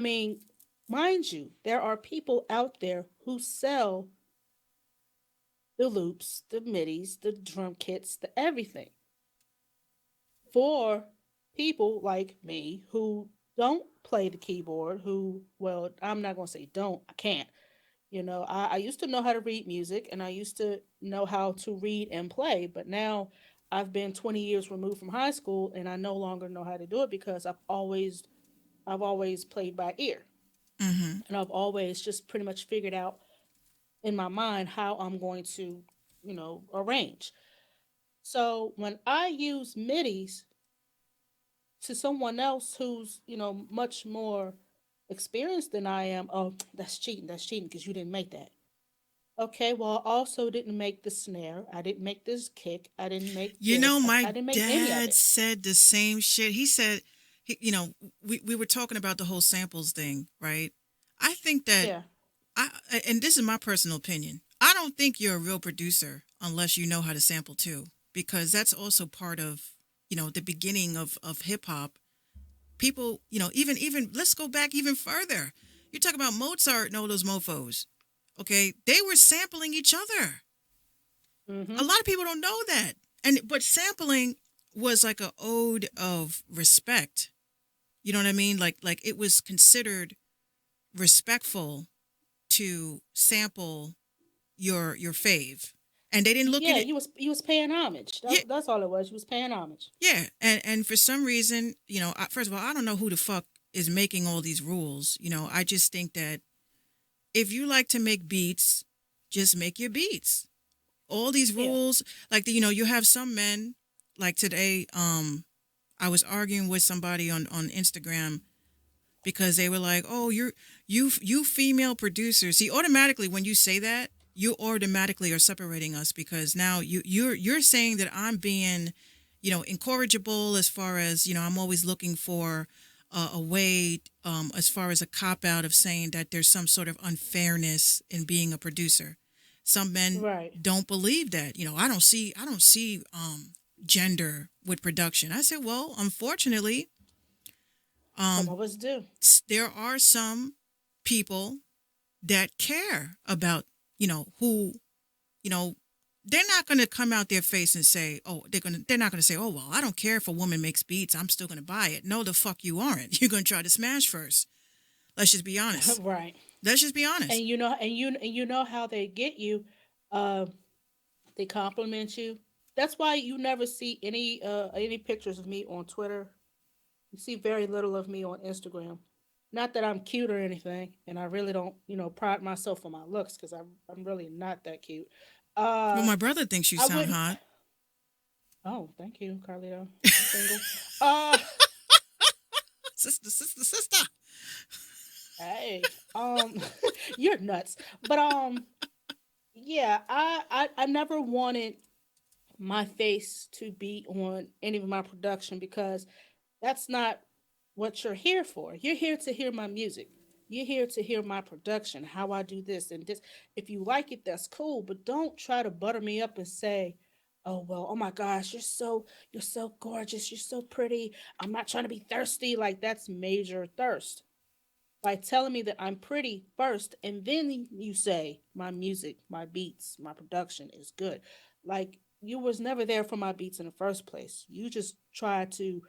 I mean, mind you, there are people out there who sell the loops, the midis, the drum kits, the everything for people like me who don't play the keyboard, who, well, I'm not going to say don't, I can't. I used to know how to read music and I used to know how to read and play, but now I've been 20 years removed from high school and I no longer know how to do it because I've always played by ear. Mm-hmm. And I've always just pretty much figured out in my mind how I'm going to, arrange. So when I use MIDIs to someone else who's, much more experienced than I am, oh, that's cheating. That's cheating because you didn't make that. Okay, well, I also didn't make the snare. I didn't make this kick. I didn't make You know, this. I my didn't make any of dad it. said the same shit. He said, we were talking about the whole samples thing, right? I think that Yeah. I, and this is my personal opinion. I don't think you're a real producer unless you know how to sample too, because that's also part of, the beginning of hip hop. People, even let's go back even further. You talk about Mozart and all those mofos. Okay, they were sampling each other. A Mm-hmm. lot of people don't know that. But sampling was like a ode of respect. You know what I mean? Like it was considered respectful to sample your fave. And they didn't look at Yeah, it. you was paying homage. Yeah, That's all it was. You was paying homage. yeah. And for some reason, first of all, I don't know who the fuck is making all these rules. I just think that if you like to make beats, just make your beats. All these Yeah. rules, like you have some men like today. I was arguing with somebody on Instagram because they were like, "Oh, you female producers." See, automatically when you say that, you automatically are separating us because now you're saying that I'm being, incorrigible as far as I'm always looking for a way, as far as a cop out of saying that there's some sort of unfairness in being a producer. Some men Right. don't believe that. I don't see gender with production. I said, well, unfortunately, Some um, of us do. there are some people that care about, who, you know, they're not going to come out their face and say, oh, they're not going to say, oh, well, I don't care if a woman makes beats. I'm still going to buy it. No, the fuck you aren't. You're going to try to smash first. Let's just be honest. Right. Let's just be And honest. you know how they get you. Uh, they compliment you. That's why you never see any pictures of me on Twitter. You see very little of me on Instagram. Not that I'm cute or anything, and I really don't, pride myself on my looks because I'm really not that cute. Well, Uh, my brother thinks you I sound wouldn't. hot. Oh, thank you, Carlito. I'm single. Uh, Sister, sister, sister. hey, you're nuts. But yeah, I never wanted my face to be on any of my production because that's not what you're here for. You're here to hear my music. You're here to hear my production, how I do this and this. If you like it, that's cool, but don't try to butter me up and say, "Oh, well, oh my gosh, you're so gorgeous, you're so pretty. I'm not trying to be thirsty." Like that's major thirst. By telling me that I'm pretty first and then you say my music, my beats, my production is good. Like you was never there for my beats in the first place. You just tried to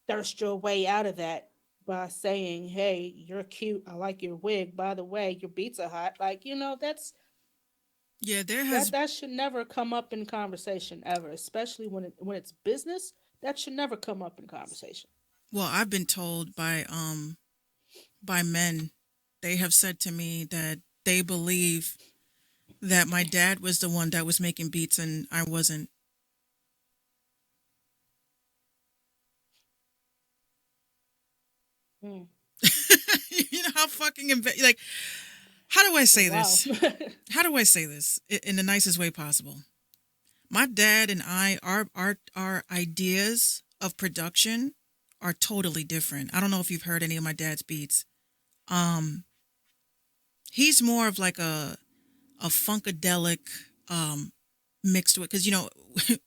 thirst your way out of that by saying, "Hey, you're cute. I like your wig. By the way, your beats are hot." Like, Yeah, there that has. that should never come up in conversation ever, especially when it's business. That should never come up in conversation. Well, I've been told by men, they have said to me that they believe that my dad was the one that was making beats and I wasn't. Mm. You know how fucking like, how do I say Wow. this? How do I say this in the nicest way possible? My dad and I, our ideas of production are totally different. I don't know if you've heard any of my dad's beats. Um, he's more of like a funkadelic, um mixed with, because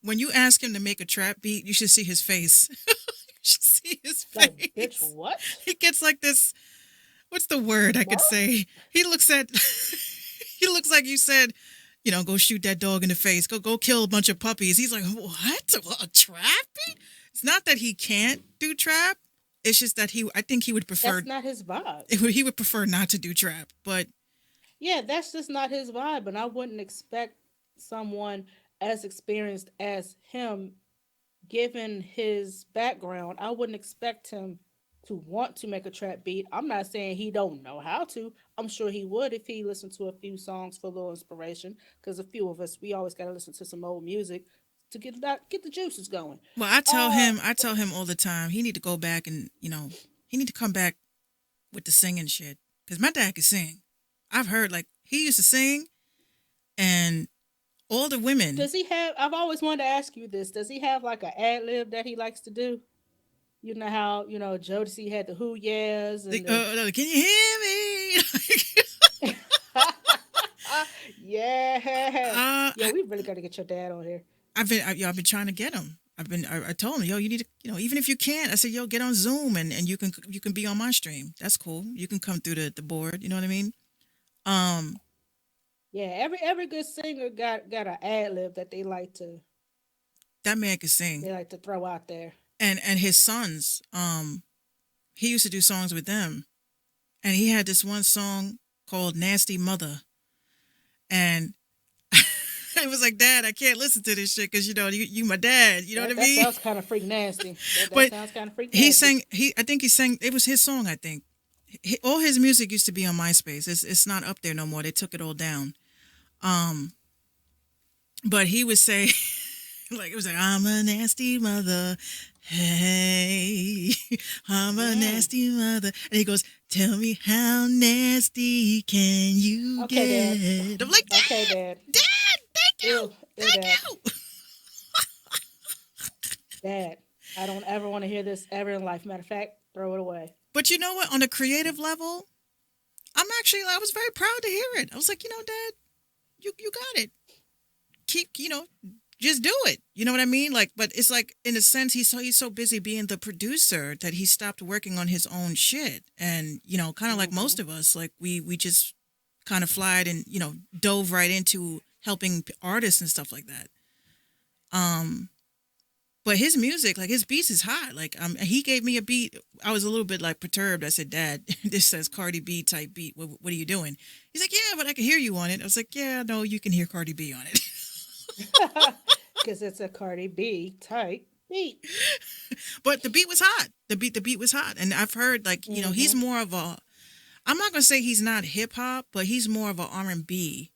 when you ask him to make a trap beat, you should see his face. You should see his Like, bitch, face. what? He gets like this. what's the word I could Mark? say? He looks at he looks like you said, go shoot that dog in the face. Go kill a bunch of puppies. He's like, what? A trap beat? It's not that he can't do trap. It's just that I think he would prefer That's not his vibe. he would prefer not to do trap. But Yeah, that's just not his vibe. And I wouldn't expect someone as experienced as him, given his background, I wouldn't expect him to want to make a trap beat. I'm not saying he don't know how to. I'm sure he would if he listened to a few songs for a little inspiration. Because a few of us, we always got to listen to some old music to get the juices going. well, Uh, I tell him all the time, he need to go back and he need to come back with the singing shit. Cause my dad could sing. I've heard like he used to sing, and all the women. does he have? I've always wanted to ask you this. Does he have like an ad lib that he likes to do? You know how Jodeci had the who yeahs and the Can you hear me? yeah, uh, yeah. We really got to get your dad on here. I've been trying to get him. I told him, yo, you need to, even if you can't, I said, yo, get on Zoom and you can be on my stream. That's cool. You can come through the board. You know what I mean? Um, Yeah, every good singer got an ad lib that that man could sing, they like to throw out there. and his sons, he used to do songs with them, and he had this one song called "Nasty Mother," and it was like, Dad, I can't listen to this shit because you my dad. You know what I That mean? sounds kind of freak nasty. That But sounds kind of freak he nasty. sang. I think he sang. It was his song. I think all his music used to be on MySpace. It's not up there no more. They took it all down. Um, but he would say like it was like, I'm a nasty mother. Hey, I'm a Mm. nasty mother. And he goes, tell me how nasty can you Okay, Dad. get? I'm like, Okay, Dad. Dad, thank you, Ew, ew, Dad. thank you. Dad. I don't ever want to hear this ever in life. Matter of fact, throw it away. But you know what? On a creative level, I was very proud to hear it. I was like, Dad, you got it. Keep, just do it. You know what I mean? Like, but it's like in a sense he's so busy being the producer that he stopped working on his own shit. And kind of like Hmm. most of us, like we just kind of flied and dove right into helping artists and stuff like that. Um, but his music, like his beats, is hot. Like he gave me a beat. I was a little bit like perturbed. I said, Dad, this says Cardi B type beat. What are you doing? He's like, yeah, but I can hear you on it. I was like, yeah, no, you can hear Cardi B on it. Because it's a Cardi B type beat. But the beat was hot. The beat was hot, and I've heard like he's Hmm. more of a. I'm not gonna say he's not hip hop, but he's more of a R&B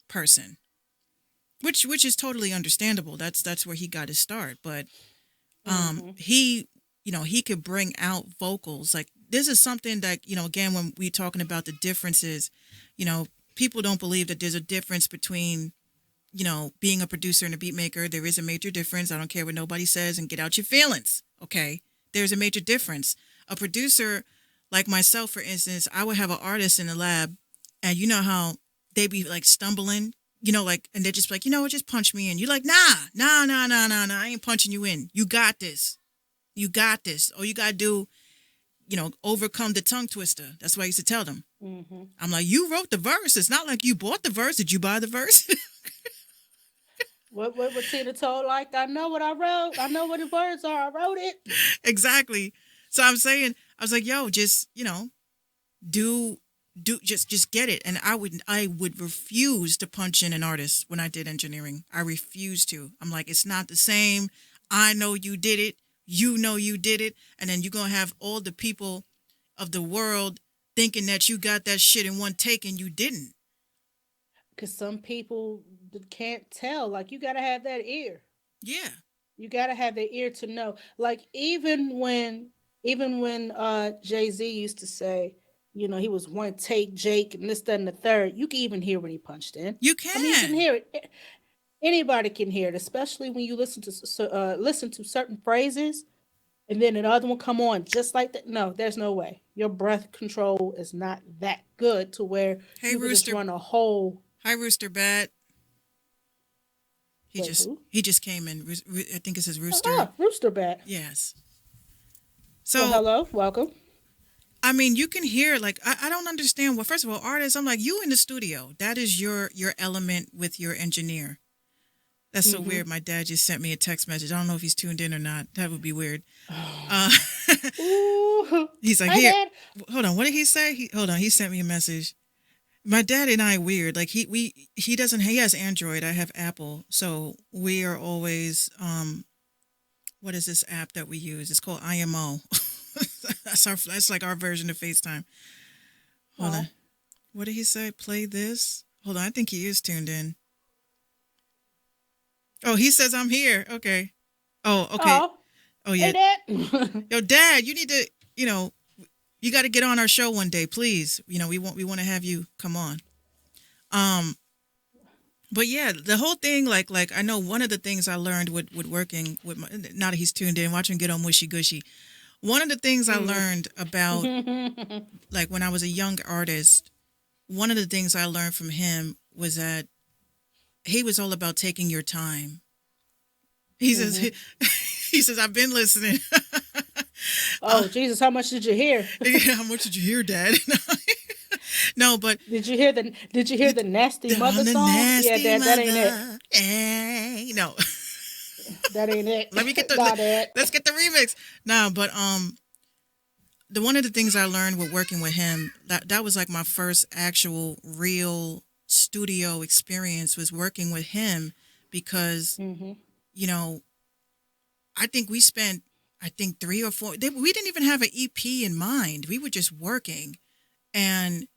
person, which is totally understandable. That's where he got his start. But Hmm. he he could bring out vocals like this is something that again when we're talking about the differences, you know people don't believe that there's a difference between being a producer and a beat maker. There is a major difference. I don't care what nobody says and get out your feelings. Okay. There's a major difference. A producer like myself, for instance, I would have an artist in the lab and you know how they be like stumbling, like, and they're just like, just punch me in. You're like, nah, I ain't punching you in. You got this. You got this. All you got to do, overcome the tongue twister. That's what I used to tell them. Hmm. I'm like, you wrote the verse. It's not like you bought the verse. Did you buy the verse? What Tina told, like, I know what I wrote. I know what the words are. I wrote it. Exactly. So I'm saying, I was like, yo, just, do just get it. And I would refuse to punch in an artist when I did engineering. I refuse to. I'm like, it's not the same. I know you did it. You know you did it. And then you're gonna have all the people of the world thinking that you got that shit in one take and you didn't. Because some people can't tell. Like, you got to have that ear. Yeah. You got to have the ear to know. Like, even when Jay-Z used to say, he was one take Jake and this, that, and the third, you can even hear when he punched in. You I mean, you can can. hear it. Anybody can hear it, especially when you listen to certain phrases, and then another one come on just like that. No, there's no way. Your breath control is not that good to where Hey you could just Rooster. run a whole. Hi Rooster Bat. He Wait, just who? he just came in. I think it says Rooster. Ah, Rooster Bat. Yes. Well, So hello, welcome. I mean, you can hear like I don't understand. Well, first of all, artists, I'm like you in the studio. That is your element with your engineer. That's so Mm-hmm. weird. My dad just sent me a text message. I don't know if he's tuned in or not. That would be weird. Uh, Ooh, he's like, hi, here, Dad. hold on. What did he say? Hold on. He sent me a message. My dad and I weird. Like he doesn't he has Android. I have Apple. So we are always what is this app that we use? It's called IMO. That's like our version of FaceTime. Hold Oh, on. What did he say? Play this? Hold on. I think he is tuned in. Oh, he says I'm here. Okay. Oh, okay. oh, Oh hey, yeah. Dad. Yo, Dad, you need to, you know, you got to get on our show one day, please. We want to have you come on. Um, but yeah, the whole thing, like I know one of the things I learned with working with my, now that he's tuned in, watching get on mushy gushy. One of the things I Mm. learned about like when I was a young artist, one of the things I learned from him was that he was all about taking your time. He says Mm-hmm. he says I've been listening. uh, Oh, Jesus, how much did you hear? yeah, how much did you hear, Dad? No, but Did you hear the nasty mother on the song? Yeah, nasty Dad, that ain't it. mother. Hey, no. That ain't Let me get it. the Nah, Dad. let's get the remix. No, but the one of the things I learned with working with him that was like my first actual real studio experience was working with him because Mm-hmm. you know I think we spent I think 3 or 4 we didn't even have an EP in mind. We were just working and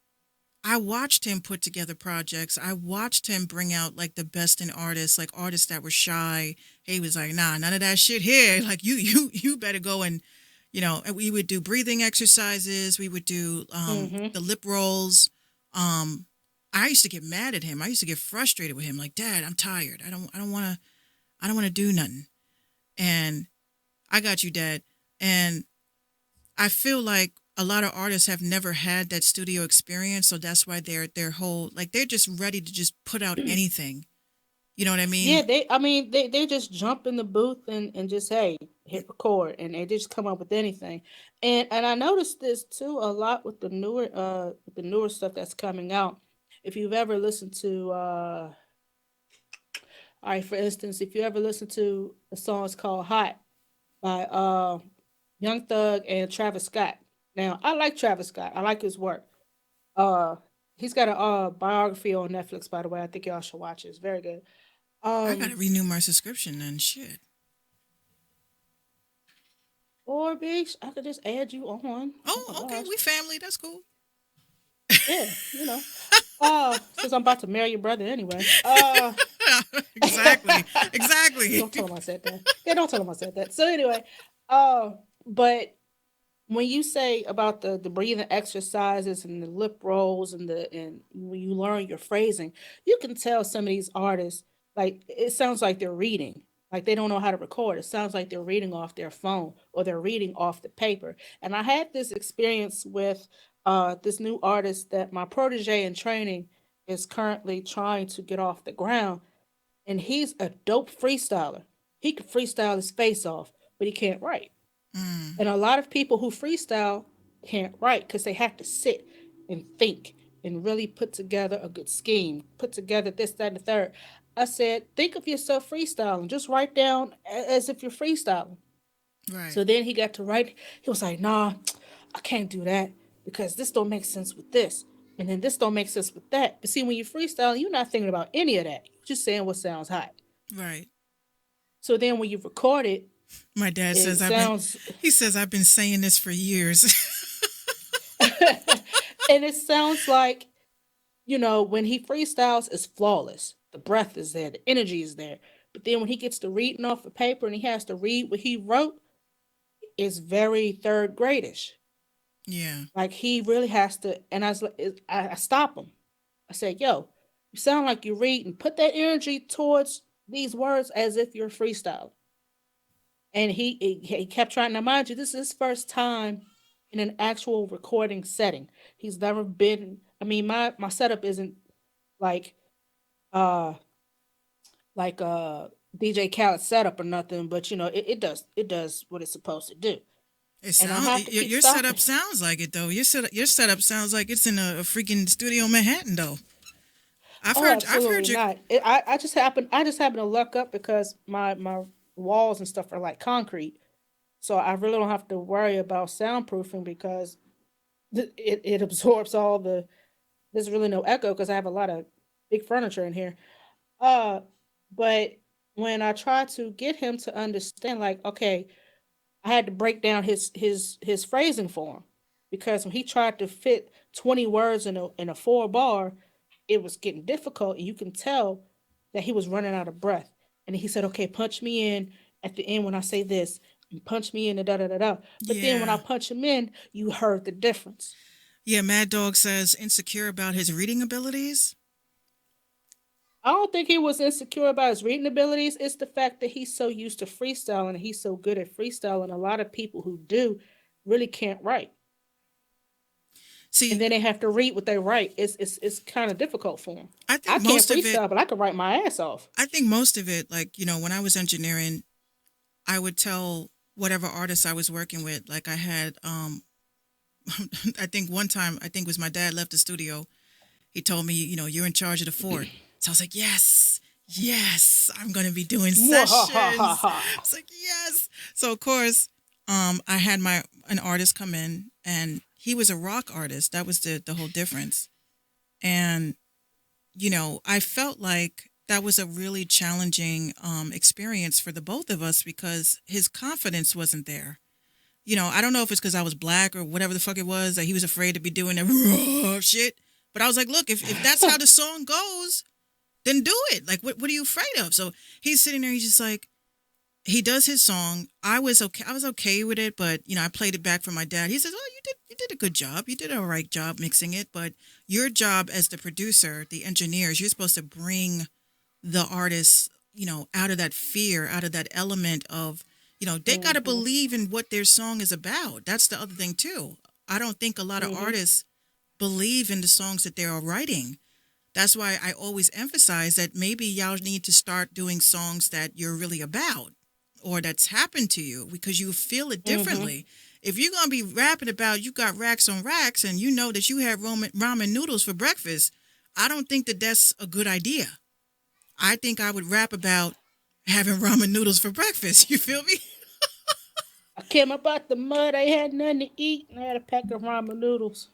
I watched him put together projects. I watched him bring out like the best in artists, like artists that were shy. He was like, "Nah, none of that shit here. Like you better go and, And we would do breathing exercises. We would do Mm-hmm. the lip rolls. Um, I used to get mad at him. I used to get frustrated with him. Like, Dad, I'm tired. I don't want to do nothing. And I got you, Dad. And I feel like a lot of artists have never had that studio experience, so that's why their whole like they're just ready to just put out anything. You know what I Yeah, mean? they just jump in the booth and just hey, hit record and they just come up with anything. And I noticed this too a lot with the newer stuff that's coming out. If you've ever listened to all right, for instance, if you ever listen to a song it's called Hot by Young Thug and Travis Scott. Now, I like Travis Scott. I like his work. Uh he's got a biography on Netflix, by the way. I think y'all should watch it. It's very good. I gotta Um renew my subscription then. Shit. or bitch, I could just add you on. Oh my gosh. Oh, okay. We family. That's cool. Yeah, since I'm about to marry your brother anyway. Exactly. Exactly. Don't tell him I said that. Yeah, don't tell him I said that. So anyway, uh, but when you say about the breathing exercises and the lip rolls and when you learn your phrasing, you can tell some of these artists like it sounds like they're reading. Like they don't know how to record. It sounds like they're reading off their phone or they're reading off the paper. And I had this experience with this new artist that my protege in training is currently trying to get off the ground. And he's a dope freestyler. He can freestyle his face off, but he can't write. Mm, And a lot of people who freestyle can't write because they have to sit and think and really put together a good scheme, put together this, that, and the third. I said, think of yourself freestyling. Just write down as if you're freestyling. right. So then he got to write. He was like, nah, I can't do that because this don't make sense with this. And then this don't make sense with that. But see, when you freestyle, you're not thinking about any of that. You're just saying what sounds hot. Right. So then when you record it, My dad it says sounds he says I've been saying this for years. and it sounds like when he freestyles, it's flawless. The breath is there, the energy is there. But then when he gets to reading off the paper and he has to read what he wrote, it's very third gradish. Yeah. Like he really has to. And I stop him. I said, "Yo, you sound like you're reading. Put that energy towards these words as if you're freestyle." And he kept trying. Now, mind you, this is his first time in an actual recording setting. He's never been. I mean, my setup isn't like uh DJ Khaled setup or nothing, but it does what it's supposed to do. It and I sound have to your keep your stopping. setup sounds like it though. Your setup sounds like it's in a freaking studio in Manhattan though. Oh, I've heard absolutely your not. I just happen to luck up because my walls and stuff are like concrete, so I really don't have to worry about soundproofing because it absorbs all the. There's really no echo because I have a lot of big furniture in here. Uh, but when I try to get him to understand, like, okay, I had to break down his phrasing for him because when he tried to fit 20 words in a 4 bar, it was getting difficult, and you can tell that he was running out of breath. And he said, "Okay, punch me in at the end when I say this, and punch me in the da da da da." But then when I yeah. punch him in, you heard the difference. Yeah, Mad Dog says insecure about his reading abilities. I don't think he was insecure about his reading abilities. It's the fact that he's so used to freestyling and he's so good at freestyling. A lot of people who do really can't write. And See, then they have to read what they write. It's kind of difficult for them. I I think can't most of it freestyle, but I can write my ass off. I think most of it, like, when I was engineering, I would tell whatever artist I was working with, like I had I think one time, I think it was my dad left the studio. He told me, you're in charge of the fort. So I was like, yes, yes, I'm going to be doing sessions. It's like, yes. So of course, I had an artist come in, and he was a rock artist. That was the whole difference. And, I felt like that was a really challenging experience for the both of us because his confidence wasn't there. I don't know if it's because I was black or whatever the fuck it was that he was afraid to be doing that raw shit. But I was like, look, if that's how the song goes, then do it. Like, what are you afraid of? So he's sitting there, he's just like, he does his song. I was okay with it, but I played it back for my dad. He says, "Oh, you did a good job. You did a right job mixing it, but your job as the producer, the engineers, you're supposed to bring the artists, out of that fear, out of that element of, they got to Mm-hmm. believe in what their song is about. That's the other thing too. I don't think a lot of Mm-hmm. artists believe in the songs that they are writing. That's why I always emphasize that maybe y'all need to start doing songs that you're really about or that's happened to you because you feel it Mm-hmm. differently. If you're going to be rapping about you got racks on racks and you know that you had ramen noodles for breakfast, I don't think that that's a good idea. I think I would rap about having ramen noodles for breakfast. You feel me? I came up out the mud. I had nothing to eat, and I had a pack of ramen noodles.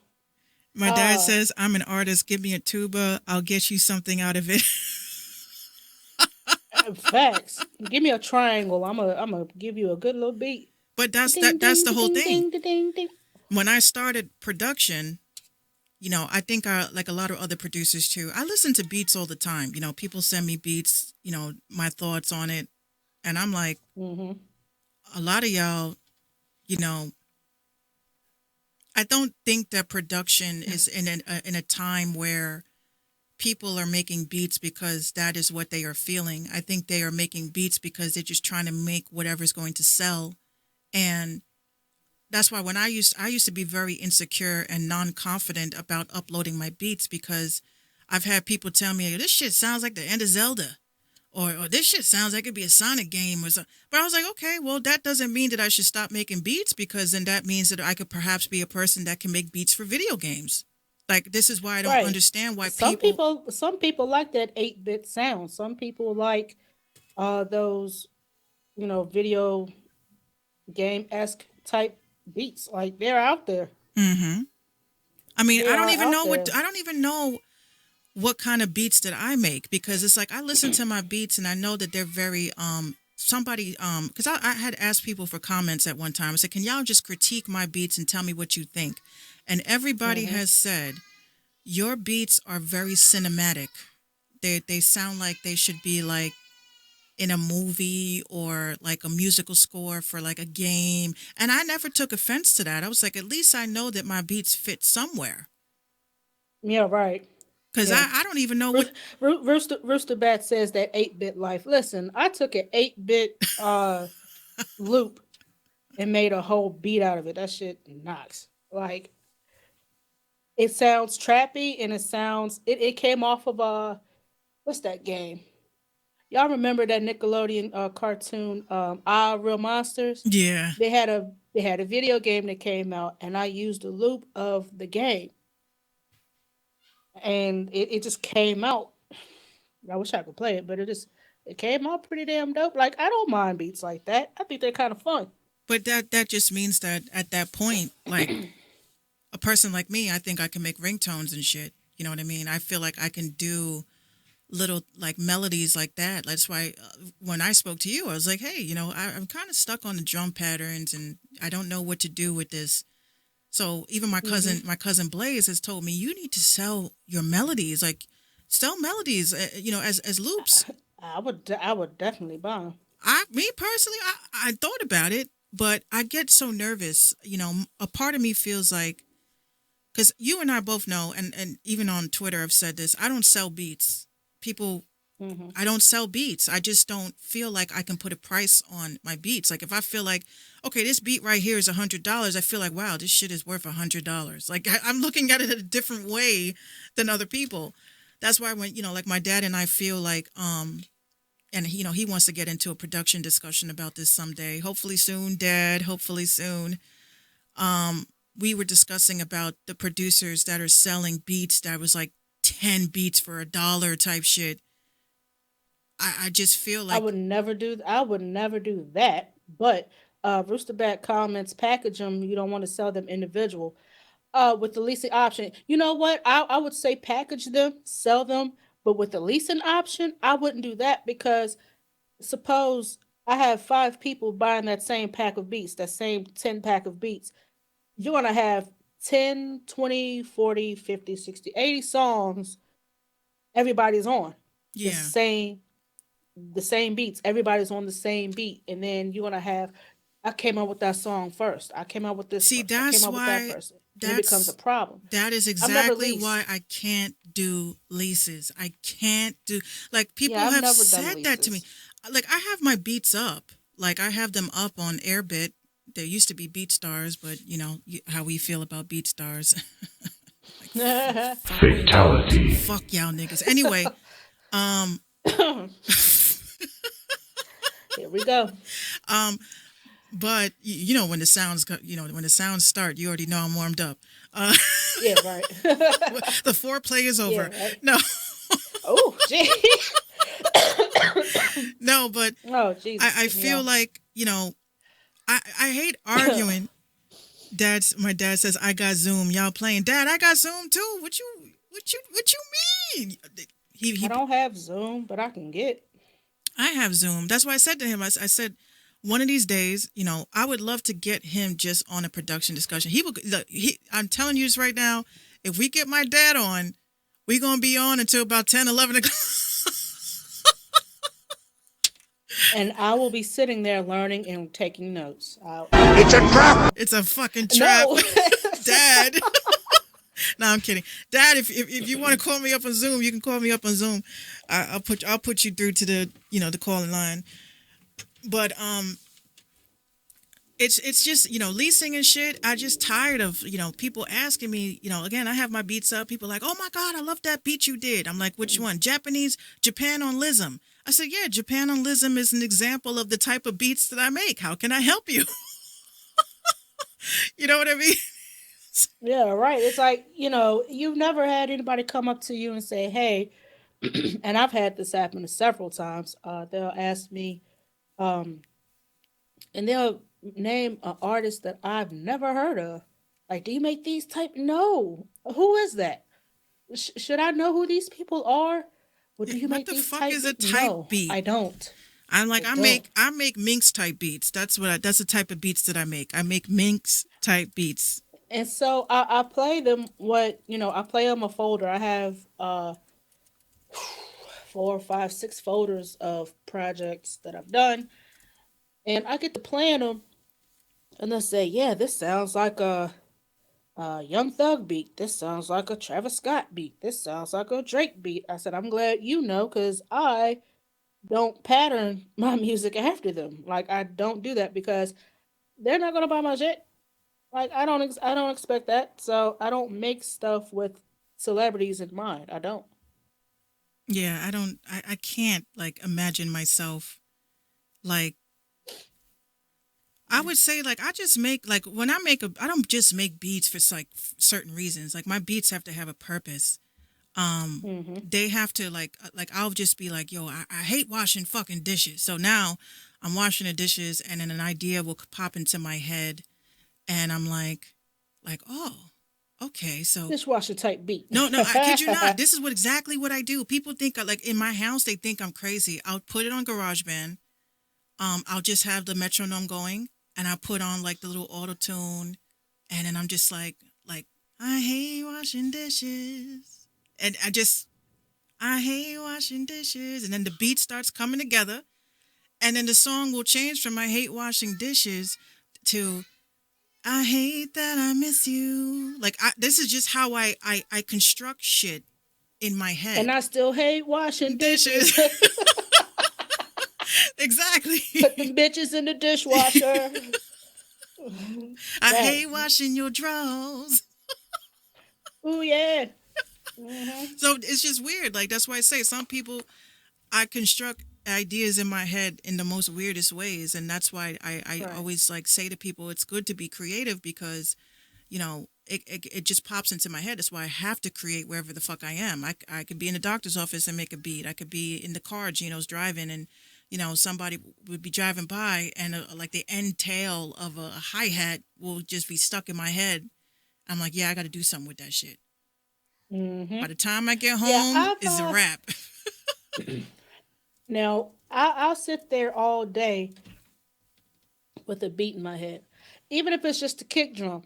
My dad Uh, says, I'm an artist. Give me a tuba. I'll get you something out of it. Facts. Give me a triangle. I'm gonna give you a good little beat. But Ding that's ding the whole ding thing. ding ding ding. When I started production, I think like a lot of other producers too, I listen to beats all the time. People send me beats, my thoughts on it. And I'm like, Mm-hmm. a lot of y'all, you know, I don't think that production is in a time where people are making beats because that is what they are feeling. I think they are making beats because they're just trying to make whatever's going to sell. And that's why when I used to be very insecure and non-confident about uploading my beats because I've had people tell me this shit sounds like the end of Zelda or this shit sounds like it'd be a Sonic game or something. But I was like, okay, well that doesn't mean that I should stop making beats because then that means that I could perhaps be a person that can make beats for video games. Like this is why I don't Right. understand why people. Some people like that 8-bit sound. Some people like those, video game esque type beats. Like they're out there. Hmm. I mean, They are out there. I don't even know what kind of beats that I make because it's like I listen to my beats and I know that they're very somebody because I had asked people for comments at one time. I said, can y'all just critique my beats and tell me what you think? And everybody Mm-hmm. has said your beats are very cinematic. They sound like they should be like in a movie or like a musical score for like a game. And I never took offense to that. I was like, at least I know that my beats fit somewhere. Yeah, right. Because Yeah. I don't even know what. Rooster Bat says that 8-bit life. Listen, I took an 8-bit loop and made a whole beat out of it. That shit knocks. Like it sounds trappy and it came off of what's that game? Y'all remember that Nickelodeon cartoon, Ah Real Monsters? Yeah. They had a They had a video game that came out, and I used the loop of the game, and it just came out. I wish I could play it, but it came out pretty damn dope. Like I don't mind beats like that. I think they're kind of fun. But that just means that at that point, like a person like me, I think I can make ringtones and shit. You know what I mean? I feel like I can do little like melodies like that. That's why when I spoke to you, I was like, hey, I'm kind of stuck on the drum patterns and I don't know what to do with this. So even Hmm. my cousin Blaze has told me you need to sell your melodies, like sell melodies, as loops. I would definitely buy them. Me personally, I thought about it, but I get so nervous. A part of me feels like because you and I both know, and even on Twitter, I've said this. I don't sell beats. People Hmm. I don't sell beats. I just don't feel like I can put a price on my beats. Like if I feel like, okay, this beat right here is $100, I feel like, wow, this shit is worth $100. Like I'm looking at it a different way than other people. That's why when like my dad and I feel like, and he wants to get into a production discussion about this someday. Hopefully soon, Dad. Hopefully soon. Um, we were discussing about the producers that are selling beats that was like 10 beats for $1 type shit. I just feel like I would never do that. But Roosterback comments, package them. You don't want to sell them individual. With the leasing option, you know what? I would say package them, sell them. But with the leasing option, I wouldn't do that because suppose I have 5 people buying that same pack of beats, that same 10 pack of beats. You're gonna have 10, 20, 40, 50, 60, 80 songs everybody's on the yeah. same the same beats. Everybody's on the same beat, and then you're gonna have. I came up with that song first. I came up with this See, first. I came that's up with that why first, and it becomes a that's problem. that is I've never exactly why leased. I can't do leases. I can't do like Yeah, people I've have never done said that to me. leases. Like I have my beats up. Like I have them up on Airbit. There used to be BeatStars, but how we feel about BeatStars. Like Here fuck y'all niggas. Anyway, um we go. um but when the sounds when the sounds start, you already know I'm warmed up. Uh Yeah, right. the foreplay is Yeah, over. right. No. Oh, gee. No, but Oh, I Jesus. feel Yeah. like, I hate arguing. My dad says I got Zoom. Y'all playing? Dad, I got Zoom too. What you mean? I He don't have Zoom, but I can get. I have Zoom. That's why I said to him. I said one of these days, I would love to get him just on a production discussion. He would. Look, I'm telling you this right now. If we get my dad on, we gonna be on until about 10, 11 o'clock. And I will be sitting there learning and taking notes. It's a fucking trap, No. Dad. No, I'm kidding, Dad. If you want to call me up on Zoom, you can call me up on Zoom. I'll put you through to the the calling line. But it's just leasing and shit. I just tired of people asking me. Again, I have my beats up. People are like, oh my god, I love that beat you did. I'm like, which one? Japan on Lism. I said, yeah, Japan on Lism is an example of the type of beats that I make. How can I help you? You know what I mean? Yeah, right. It's like, you've never had anybody come up to you and say, hey, and I've had this happen several times. They'll ask me, um, and they'll name an artist that I've never heard of. Like, do you make these type? No. Who is that? Should I know who these people are? Well, do you What make the these fuck type is a beats? type No, beat? I don't. I'm like I don't. I make Minx type beats. That's the type of beats that I make. I make Minx type beats. And so I play them. I play them a folder. I have 4, 5, 6 folders of projects that I've done, and I get to playing them, and they say, "Yeah, this sounds like a Young Thug beat. This sounds like a Travis Scott beat. This sounds like a Drake beat." I said, "I'm glad you know, cause I don't pattern my music after them. Like I don't do that because they're not gonna buy my shit. Like I don't expect that. So I don't make stuff with celebrities in mind. I don't. Yeah, I can't like imagine myself like I would say like I just make like when I make a I don't just make beats for like certain reasons. Like my beats have to have a purpose. Mm-hmm. They have to like I'll just be like, yo, I hate washing fucking dishes. So now I'm washing the dishes and then an idea will pop into my head and I'm like, oh, okay, so Dishwasher type beat. no, I kid you not. This is what exactly what I do. People think like in my house they think I'm crazy. I'll put it on GarageBand. I'll just have the metronome going and I put on like the little auto tune and then I'm just like I hate washing dishes. And I hate washing dishes and then the beat starts coming together and then the song will change from I hate washing dishes to I hate that I miss you. Like this is just how I construct shit in my And head. I still hate washing dishes. Dishes. exactly. Put them bitches in the dishwasher. I Right. hate washing your drawers. Oh yeah. Mm-hmm. So it's just weird. Like that's why I say some people I construct ideas in my head in the most weirdest ways and that's why I Right. always like say to people it's good to be creative because it just pops into my head. That's why I have to create wherever the fuck I am. I could be in the doctor's office and make a beat. I could be in the car, Gino's driving, and somebody would be driving by, and like the end tail of a hi hat will just be stuck in my head. I'm like, yeah, I got to do something with that shit. Mm-hmm. By the time I get Yeah, home, I've is a wrap. now I'll sit there all day with a beat in my head, even if it's just a kick drum,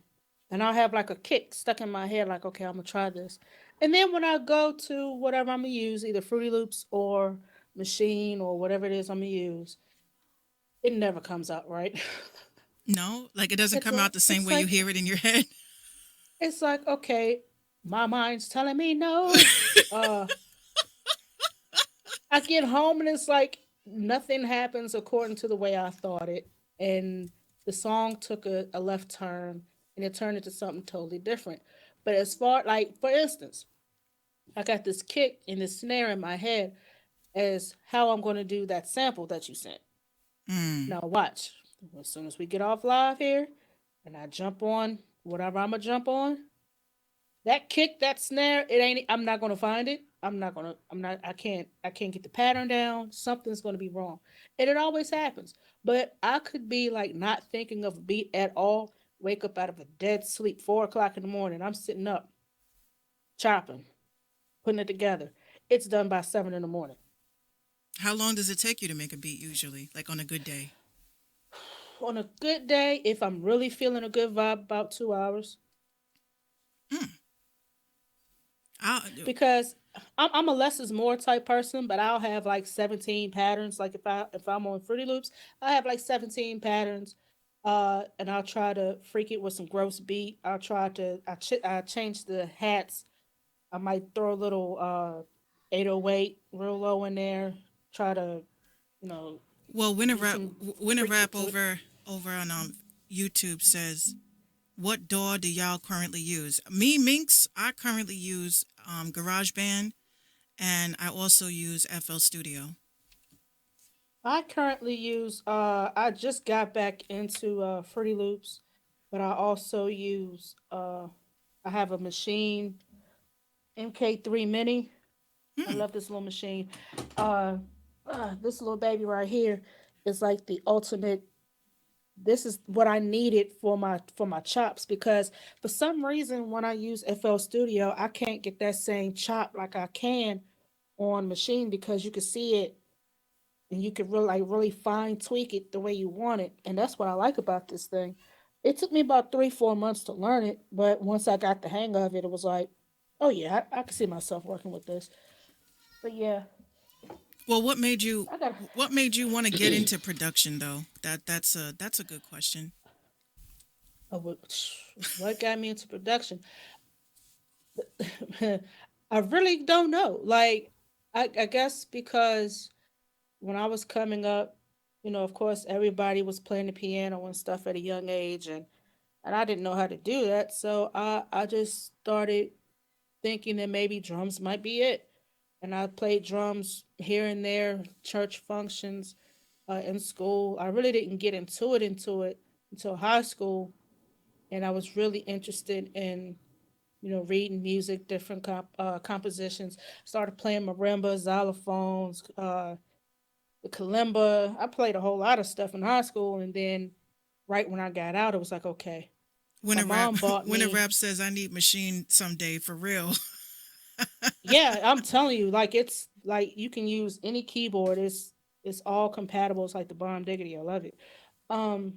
and I'll have like a kick stuck in my head, like okay, I'm gonna try this, and then when I go to whatever I'm gonna use, either Fruity Loops or Machine or whatever it is I'm gonna use, it never comes out right. No, like it doesn't it's come like out the same it's way you like hear it in your head. it's like okay, my mind's telling me no. Uh, I get home and it's like nothing happens according to the way I thought it. And the song took a left turn and it turned into something totally different. But as far, like, for instance, I got this kick and this snare in my head as how I'm going to do that sample that you sent. Mm. Now, watch. As soon as we get off live here and I jump on whatever I'm going to jump on, that kick, that snare, it ain't. I'm not gonna find it. I'm not gonna. I'm not. I can't. I can't get the pattern down. Something's gonna be wrong, and it always happens. But I could be like not thinking of a beat at all. Wake up out of a dead sleep, 4 o'clock in the morning. I'm sitting up, chopping, putting it together. It's done by 7 in the morning. How long does it take you to make a beat usually? Like on a good day? On a good day, if I'm really feeling a good vibe, about 2 hours. Mm. I Because I'm a less is more type person, but I'll have like 17 patterns. Like if I'm on Fruity Loops, I have like 17 patterns, and I'll try to freak it with some gross beat. I'll try to I change the hats. I might throw a little 808 real low in there. Try to you know Well, do some Winter freak Rap shit to it. over on YouTube says, "What DAW do y'all currently use?" Me, Minx, I currently use GarageBand, and I also use FL Studio. I currently use I just got back into Fruity Loops, but I also use I have a machine MK3 Mini. I Hmm. love this little machine. Uh, this little baby right here is like the ultimate. This is what I needed for my chops because for some reason when I use FL Studio, I can't get that same chop like I can on machine because you can see it and you can really fine tweak it the way you want it. And that's what I like about this thing. It took me about 3 4 months to learn it, but once I got the hang of it, it was like, oh yeah, I can see myself working with this. But yeah, Well, I got what made you want to get into production though? That's a good question. oh, what got me into production. I really don't know. Like, I guess because when I was coming up, of course, everybody was playing the piano and stuff at a young age, and I didn't know how to do that. So I just started thinking that maybe drums might be it. And I played drums here and there, church functions, in school. I really didn't get into it until high school, and I was really interested in reading music, different compositions. Started playing marimba, xylophones, the kalimba. I played a whole lot of stuff in high school, and then right when I got out, it was like, okay, When my a rap mom bought when a me. rap says I need machine someday for real. Yeah, I'm telling you, like it's like you can use any keyboard. It's all compatible. It's like the bomb diggity. I love it. Um,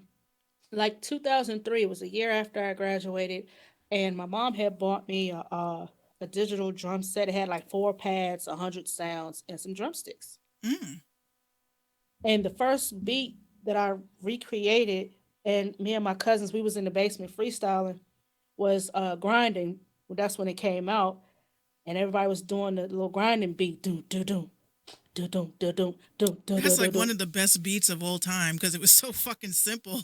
like 2003, it was a year after I graduated, and my mom had bought me a digital drum set. It had like four pads, 100 sounds, and some drumsticks. Mm. And the first beat that I recreated, and me and my cousins, we was in the basement freestyling, was grinding. Well, that's when it came out, and everybody was doing the little grinding beat, do do do do do do do do do do That's do like one do. of the best beats of all time because it was so fucking simple.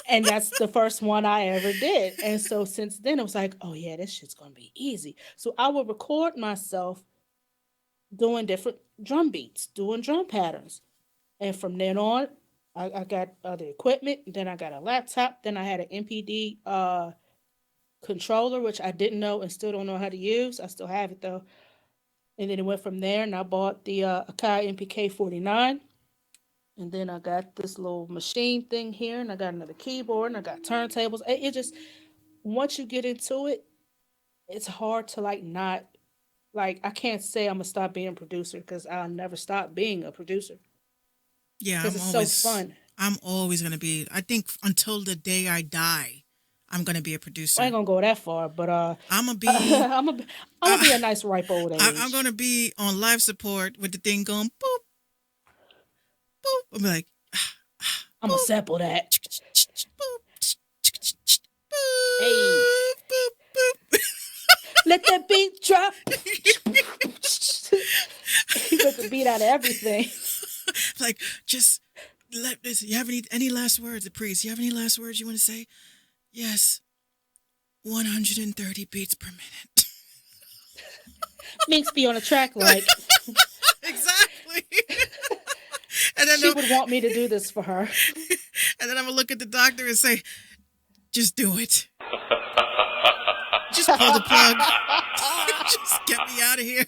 And that's the first one I ever did. And so since then, it was like, oh yeah, this shit's gonna be easy. So I would record myself doing different drum beats, doing drum patterns. And from then on, I got other equipment. Then I got a laptop. Then I had an MPD controller, which I didn't know and still don't know how to use. I still have it though. And then it went from there, and I bought the Akai MPK 49. And then I got this little machine thing here, and I got another keyboard, and I got turntables. It just, once you get into it, it's hard to like not, like, I can't say I'm gonna stop being a producer because I'll never stop being a producer Yeah, because it's so fun. I'm always gonna be. I think until the day I die, I'm gonna be a I ain't producer. gonna go that far, but I'm gonna be. I'm gonna Uh, be a nice ripe old I'm age. gonna be on life support with the thing going boop boop. I'm like I'm gonna boop sample that. boop Hey, boop boop. let that beat drop. You make a beat out of everything. Like just let this. You have any last words, the priest? You have any last words you want to say? Yes, 130 beats per minute. Minx be on a track like Exactly. And then she would want me to do this for her. and then I'm gonna look at the doctor and say, just do it. Just pull the plug. Just get me out of here.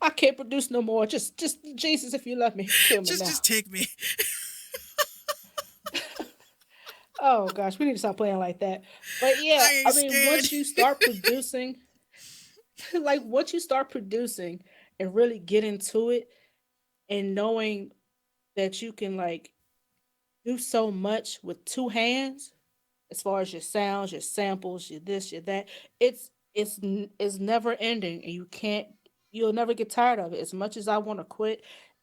I can't produce no more. Just Jesus, if you love me, kill me now. Just take me. Oh gosh, we need to stop playing like that. But yeah, I I ain't mean, scared. once you start producing, like once you start producing and really get into it, and knowing that you can like do so much with two hands, as far as your sounds, your samples, your this, your that, it's never ending, and you'll never get tired of it. As much as I want to quit,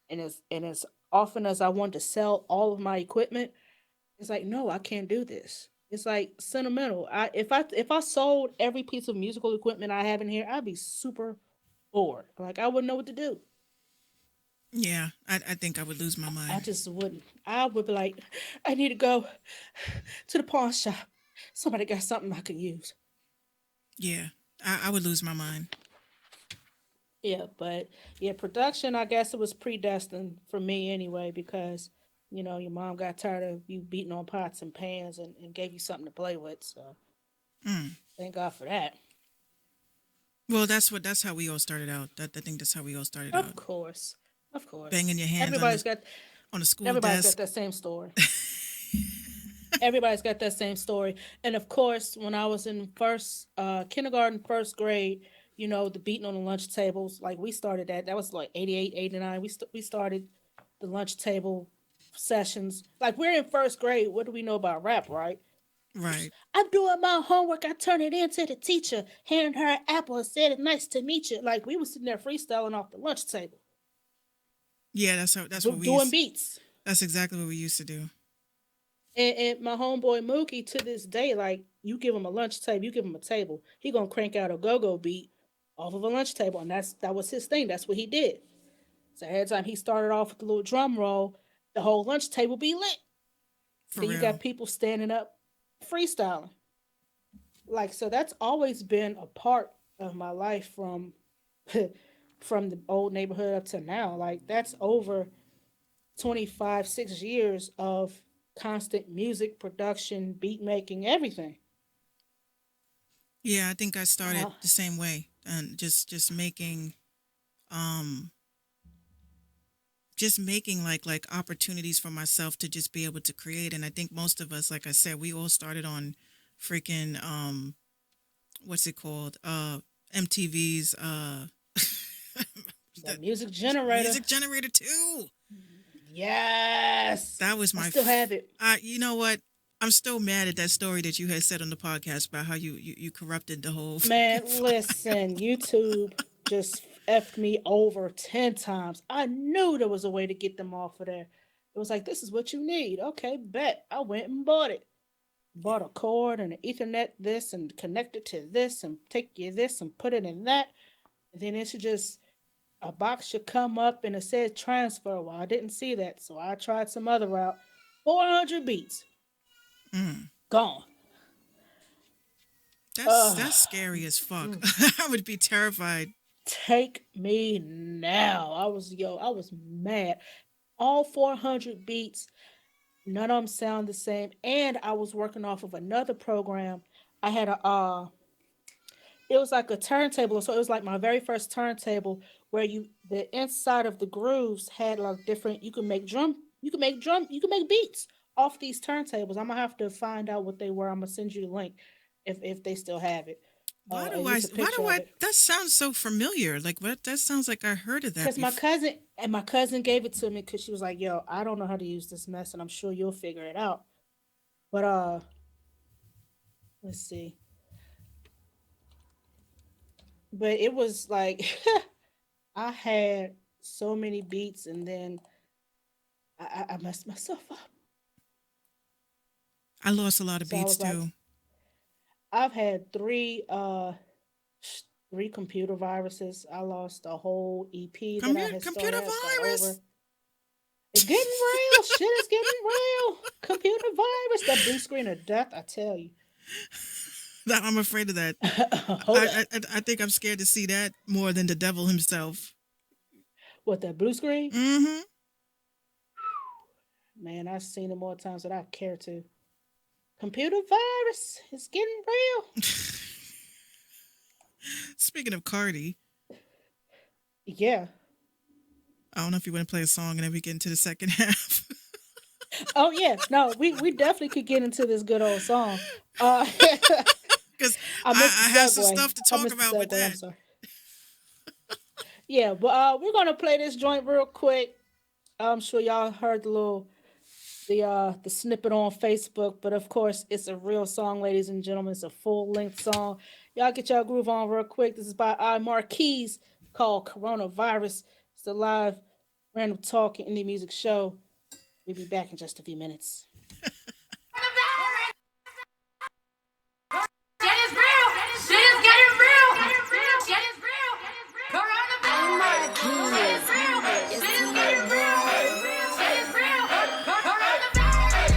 and as often as I want to sell all of my equipment, it's like, no, I can't do this. It's like sentimental. If I sold every piece of musical equipment I have in here, I'd be super bored. Like I wouldn't know what to do. Yeah, I think I would lose my I mind. just wouldn't. I would be like, I need to go to the pawn shop. Somebody got something I could use. Yeah, I would lose my mind. Yeah, but yeah, production, I guess it was predestined for me anyway, because your mom got tired of you beating on pots and pans, and gave you something to play with. So Mm. thank God for that. Well, that's how we all started out. I think that's how we all started Of out. course. Of course. Banging your hands Everybody's got on the school everybody's got desk. that same story. Everybody's got that same story. And of course, when I was in first kindergarten, first grade, the beating on the lunch tables, like we started that. That was like 88, 89. We started the lunch table sessions. Like we're in first grade. What do we know about rap, right? Right. I'm doing my homework. I turn it in to the teacher, handed her an apple and said, "It's nice to meet you." Like we was sitting there freestyling off the lunch table, Yeah, that's what we doing used. beats. That's exactly what we used to do. And my homeboy Mookie, to this day, like you give him a lunch table, you give him a table, he gonna crank out a go-go beat off of a lunch table, and that was his thing. That's what he did. So every time he started off with the little drum roll, the whole lunch table be lit. For Then you real. got people standing up freestyling. Like so, that's always been a part of my life from the old neighborhood up to now. Like that's over 25, 6 years of constant music production, beat making, everything. Yeah, I think I started Uh, the same way, and just making um just making like opportunities for myself to just be able to create. And I think most of us, like I said, we all started on freaking what's it called, MTV's the the music generator. music generator too. Yes. That was I my still have it. you know what, I'm still mad at that story that you had said on the podcast about how you corrupted the whole fucking Man, listen, YouTube just effed me over 10 times. I knew there was a way to get them off of there. It was like, this is what you need. Okay, bet. I went and bought it. Bought a cord and an Ethernet this and connected to this and take you this and put it in that. And then it should just, a box should come up and it said transfer. Well, I didn't see that. So I tried some other route. 400 beats. mm. Gone. That's Ugh. scary as fuck. I would be terrified. Take me now. I was mad. All 400 beats, none of them sound the same. And I was working off of another program. I had a it was like a turntable, so it was like my very first turntable where the inside of the grooves had like different, you can make beats off these turntables. I'm gonna have to find out what they were. I'm gonna send you the link if they still have it. At least a Why picture do of I it. that sounds so familiar? Like what, that sounds like I heard of that Because before. my cousin gave it to me because she was like, "Yo, I don't know how to use this mess, and I'm sure you'll figure it out." But let's see. But it was like I had so many beats, and then I messed myself up. I lost a lot of So I beats was like, too. I've had three computer viruses. I lost a whole EP that I had started. Computer I had to start over. virus. It's getting real. Shit is getting real. Computer virus. That blue screen of death, I tell you. That I'm afraid of that. Hold up. I think I'm scared to see that more than the devil himself. What, that blue screen? Mm-hmm. Man, I've seen it more times than I care to. Computer virus. It's getting real. Speaking of Cardi, Yeah. I don't know if you want to play a song and then we get into the second half. Oh yeah. No, we definitely could get into this good old song. Uh Because I missed the I have some segue. stuff to I talk missed the about with segue. I'm that. sorry. Yeah, but we're gonna play this joint real quick. I'm sure y'all heard the snippet on Facebook, but of course it's a real song, ladies and gentlemen. It's a full length song. Y'all get y'all groove on real quick. This is by I Marquise called Coronavirus. It's a live random talk indie music show. We'll be back in just a few minutes. Shit is real. Shit is getting real. Shit is real. Coronavirus. Shit is real. Shit is getting real. Shit is real. Coronavirus.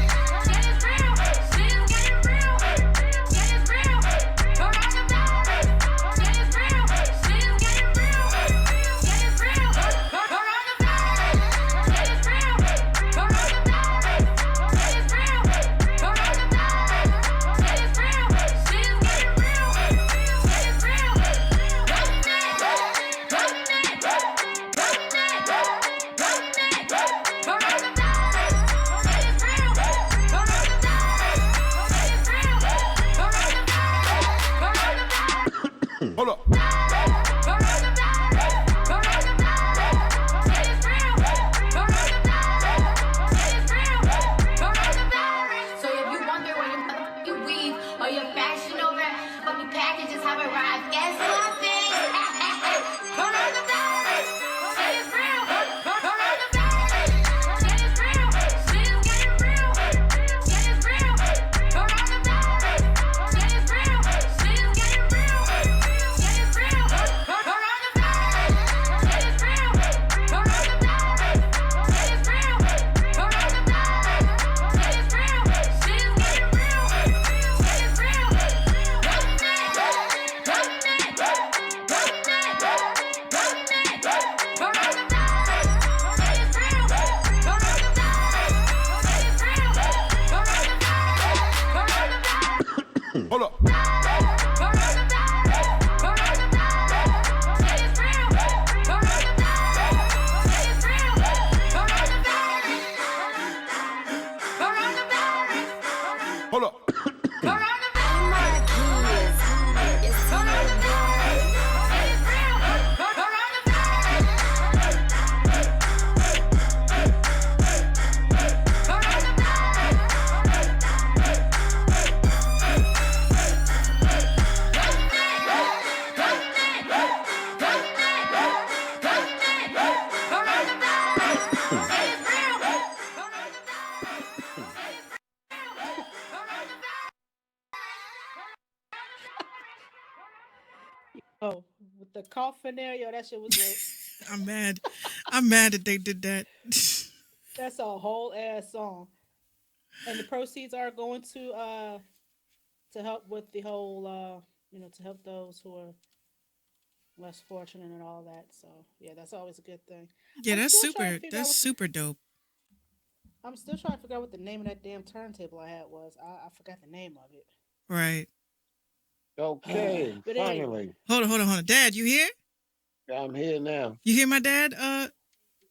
Shit is real. Shit is getting real. Shit is real. Coronavirus. Shit is real. Shit is getting real. Shit is real. Coronavirus. Shit is real. Coronavirus. Shit is real. Coronavirus. Shit is real. Shit is getting real. Shit is real. Hold up. So if you wonder where your motherfucking weave or your fashion over fucking packages have arrived, guess what, bitch? Coronavirus. Shit is real. Coronavirus. Shit is real. Shit is getting real. Shit is real. Coronavirus. Shit is real. Shit is getting real. Shit is real. Coronavirus. Shit is real. Coronavirus. Shit is real. Coronavirus. Shit is real. Shit is getting real. Shit is real. Oh, with the cough in there, yo, that shit was lit. I'm mad. I'm mad that they did that. That's a whole ass song, and the proceeds are going to help with the whole to help those who are less fortunate and all that. So yeah, that's always a good thing. Yeah, I'm that's still trying to super. figure out That's what the super dope. I'm still trying to figure out what the name of that damn turntable I had was. I forgot the name of it. Right. Okay, But anyway, finally. Hold on. Dad, you here? I'm here now. You hear my dad?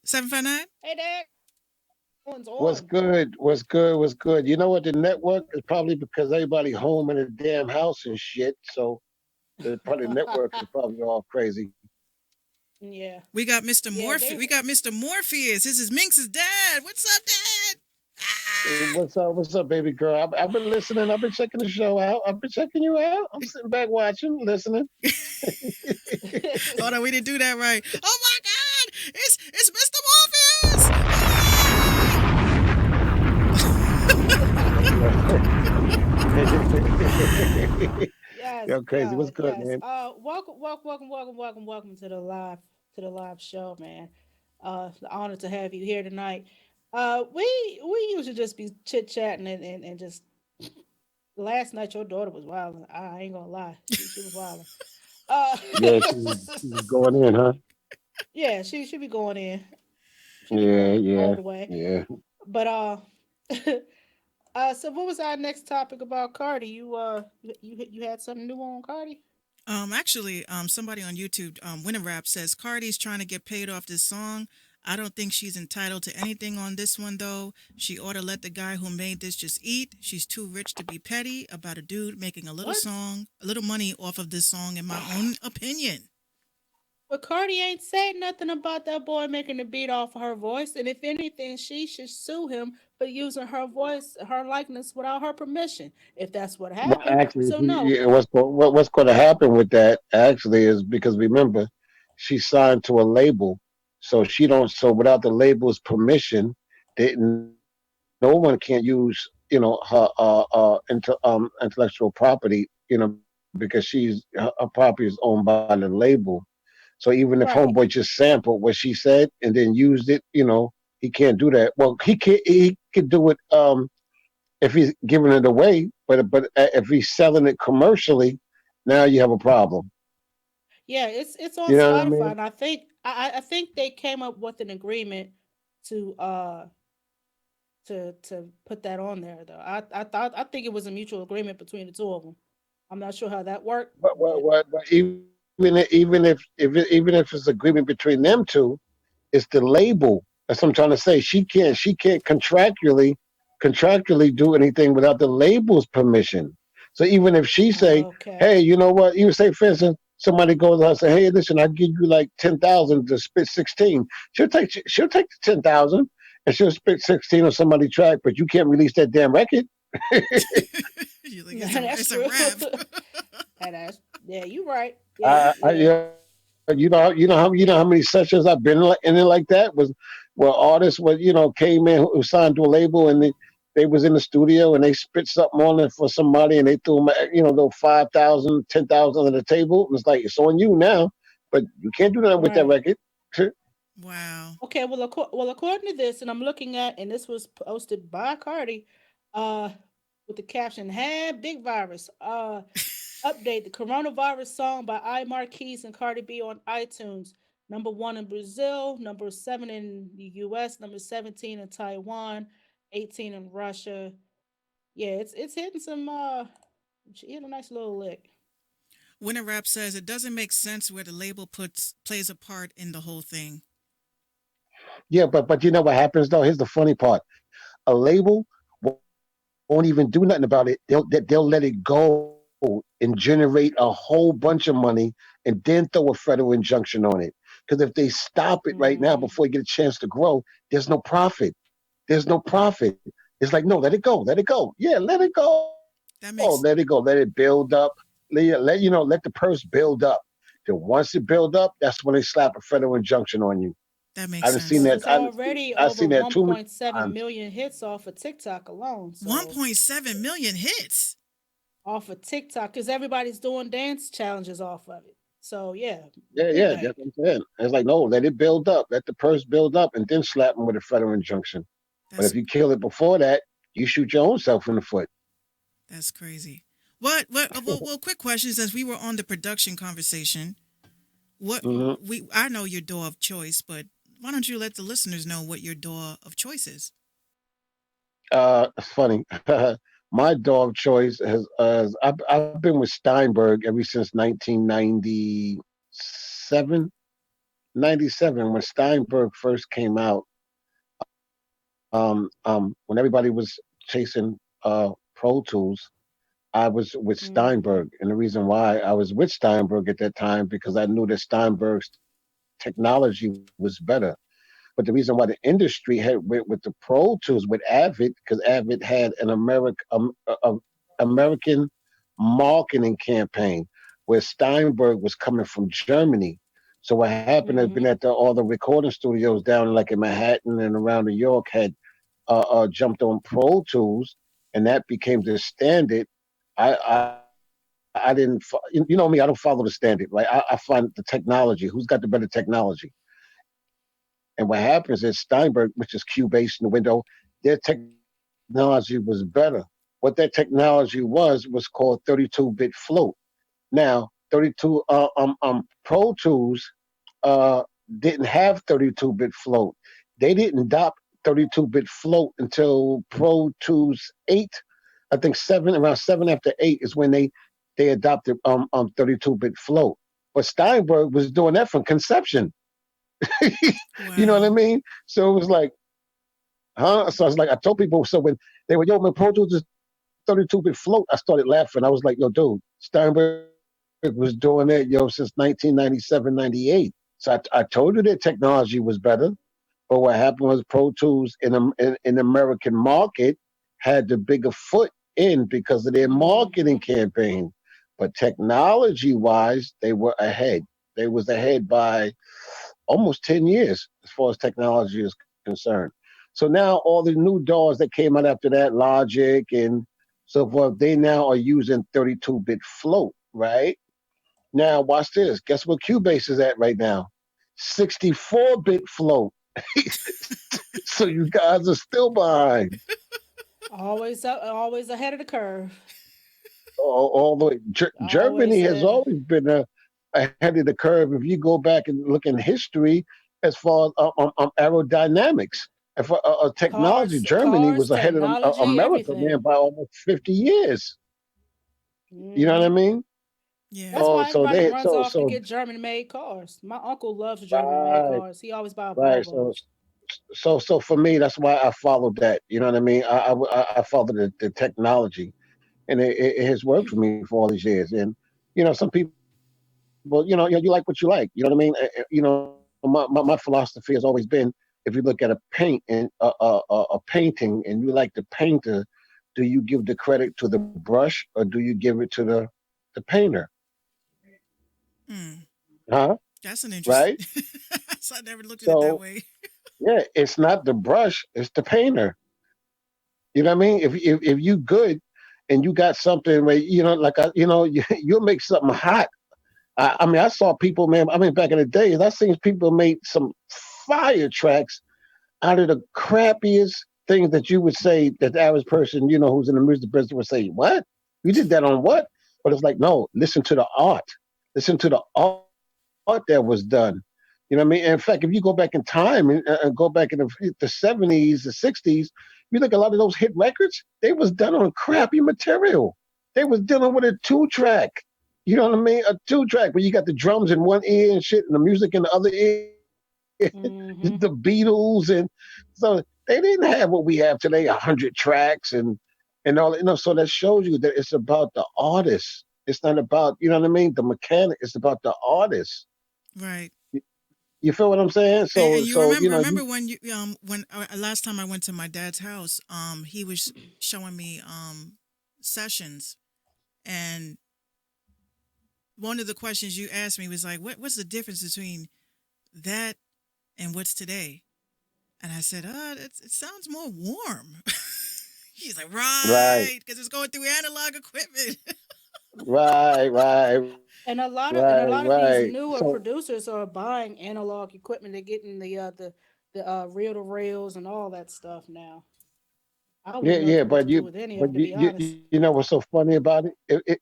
759. hey Dad, one's What's on. good? What's good? What's good? You know what? The network is probably because everybody home in the damn house and shit. So the probably network is probably all crazy. Yeah, We got Mr. yeah, Morphe. they. We got Mr. Morpheus. This is Minx's dad. What's up, Dad? Ah! What's up? What's up, baby girl? I've been listening. I've been checking the show out. I've been checking you out. I'm sitting back watching, listening. Hold on, we didn't do that right. Oh my God! It's Mr. Morpheus. Ah! Yes, Yo, crazy. God, What's good, yes. man? Welcome to the live show, man. The honor to have you here tonight. We usually just be chit chatting and just last night your daughter was wilding. I ain't gonna lie, she was wilding. Uh, Yeah, she was going in, huh? yeah, she be going in. She be Yeah, going all yeah, the way. yeah. But so what was our next topic about Cardi? You had something new on Cardi? Actually, somebody on YouTube, Winter Rap says Cardi's trying to get paid off this song. I don't think she's entitled to anything on this one though. She ought to let the guy who made this just eat. She's too rich to be petty about a dude making What? a little money off of this song, in my own opinion. But Cardi ain't said nothing about that boy making the beat off of her voice, and if anything, she should sue him for using her voice, her likeness without her permission. If that's what Well, happened, actually, so no. yeah, what's going to happen with that actually is because remember, she signed to a label, so she don't. So without the label's permission, no one can use her intellectual property, because her property is owned by the label. So even if Homeboy just Right. sampled what she said and then used it, he can't do that. Well, he could do it. If he's giving it away, but if he's selling it commercially, now you have a problem. Yeah, it's on You know what I Spotify, mean? and I think they came up with an agreement to to put that on there though. I think it was a mutual agreement between the two of them. I'm not sure how that worked, but But even if it's agreement between them two, it's the label. That's what I'm trying to say. She can't contractually do anything without the label's permission. So even if she say, okay. hey, you know what? You say, for instance, somebody goes out and say, hey, listen, I give you like 10,000 to spit 16. She'll take the 10,000 and she'll spit 16 on somebody's track, but you can't release that damn record. You're like, That's it's a true. rap. And that's yeah, you right. Yeah, you yeah. You know how many sessions I've been in it like that was where artists came in who signed to a label and they was in the studio and they spit something on it for somebody and they threw them the 5,000, 10,000 on the table. It's like it's on you now, but you can't do nothing with that Right. record. Wow. Okay, well, according to this, and I'm looking at, and this was posted by Cardi, uh, with the caption "Had Big Virus." Update: the coronavirus song by I Marquise and Cardi B on iTunes. Number one in Brazil, number seven in the U.S., number 17 in Taiwan, 18 in Russia. Yeah, it's hitting some. She hit a nice little lick. Winter Rap says it doesn't make sense where the label plays a part in the whole thing. Yeah, but you know what happens though? Here's the funny part: a label won't even do nothing about it. They'll let it go and generate a whole bunch of money and then throw a federal injunction on it. Because if they stop it right now before you get a Mm, chance to grow, there's no profit. There's no profit. It's like, no, let it go. Yeah, let it go. Let it That go. Let makes it build up. Let the purse build up. Then once it build up, that's when they slap a federal injunction on you. that I makes done seen well, sense. that. there's already I over seen that too many 1.7 times. million hits off of TikTok alone. So 1.7 million hits. off of TikTok, because everybody's doing dance challenges off of it. So yeah, big Yeah, bang. that's what I'm saying. It's like, no, let it build up, let the purse build up, and then slap them with a federal injunction. But That's if you kill it before that, you shoot your own self in the foot. that's crazy. Well, quick questions as we were on the production conversation. What Hmm. we I know your door of choice, but why don't you let the listeners know what your door of choice is? It's funny. My dog choice I've been with Steinberg ever since 1997. 97 when Steinberg first came out. When everybody was chasing Pro Tools, I was with Mm-hmm. Steinberg, and the reason why I was with Steinberg at that time because I knew that Steinberg's technology was better. But the reason why the industry had went with the Pro Tools with Avid, because Avid had an American marketing campaign where Steinberg was coming from Germany. So what happened has been Mm-hmm. that all the recording studios down like in Manhattan and around New York had jumped on Pro Tools, and that became the standard. I didn't, you know me, I don't follow the standard, right? I find the technology. Who's got the better technology? And what happens is Steinberg, which is Q based in the window, their technology was better. What that technology was called 32-bit float. Now, 32 Pro Tools uh, didn't have 32-bit float. They didn't adopt 32-bit float until Pro Tools 8. I think 7, around 7 after 8 is when they adopted 32-bit float. But Steinberg was doing that from conception. You know what I Wow. mean? So it was like, huh? So I was like, I told people, so when they were, yo, man, Pro Tools is 32-bit float, I started laughing. I was like, yo, dude, Steinberg was doing that, yo, since 1997, 98. So I told you that technology was better. But what happened was Pro Tools in the American market had the bigger foot in because of their marketing Mm-hmm. campaign. But technology wise, they were ahead. They was ahead by almost 10 years as far as technology is concerned. So now all the new DAWs that came out after that, Logic and so forth, they now are using 32-bit float, right? Now watch this. Guess what Cubase is at right now? 64-bit float. So you guys are still behind. Always up, always ahead of the curve. All the way. Germany Always has ahead. always been ahead of the curve. If you go back and look in history, as far as aerodynamics and for technology, Germany Cars, was ahead of technology, America, man, everything. by almost 50 years. You know what I Mm-hmm. mean? That's Yeah. Oh, why so everybody they runs off to so get German-made cars. My uncle loves German-made right, cars. He always buy right. So Volvos. so for me, that's why I followed that. You know what I mean? I followed the technology, and it has worked for me for all these years. And some people, you like what you like. You know what I mean? My philosophy has always been, if you look at a paint and a painting, and you like the painter, do you give the credit to the brush or do you give it to the painter? Hmm. Huh? That's an interesting. Right? So I never looked at it that So way. yeah, it's not the brush, it's the painter. You know what I mean? If you good and you got something where like you'll make something hot. I mean, I saw people, man. I mean, back in the days, I seen people made some fire tracks out of the crappiest things that you would say that the average person, who's in the music business would say, "What? You did that on what?" But it's like, no, listen to the art. Listen to the art that was done. You know what I mean? And in fact, if you go back in time and go back in the 70s, the 60s, you look at a lot of those hit records, they was done on crappy material. They was dealing with a two-track. You know what I mean? A two-track where you got the drums in one ear and shit and the music in the other ear. The Mm-hmm. Beatles, and so they didn't have what we have today, 100 tracks and all. So that shows you that it's about the artist. It's not about the mechanic. It's about the artist. Right. You feel what I'm saying? And So you so you remember when you when last time I went to my dad's house, he was showing me sessions, and one of the questions you asked me was like, what's the difference between that and what's today? And I said, it sounds more warm. He's like, right, right, because it's going through analog equipment. right, right, right. And a lot of these right. newer So producers are buying analog equipment. They're getting the reel to reels and all that stuff now. I yeah, wouldn't know yeah, what to but do with any of it, to be honest. you know what's so funny about it?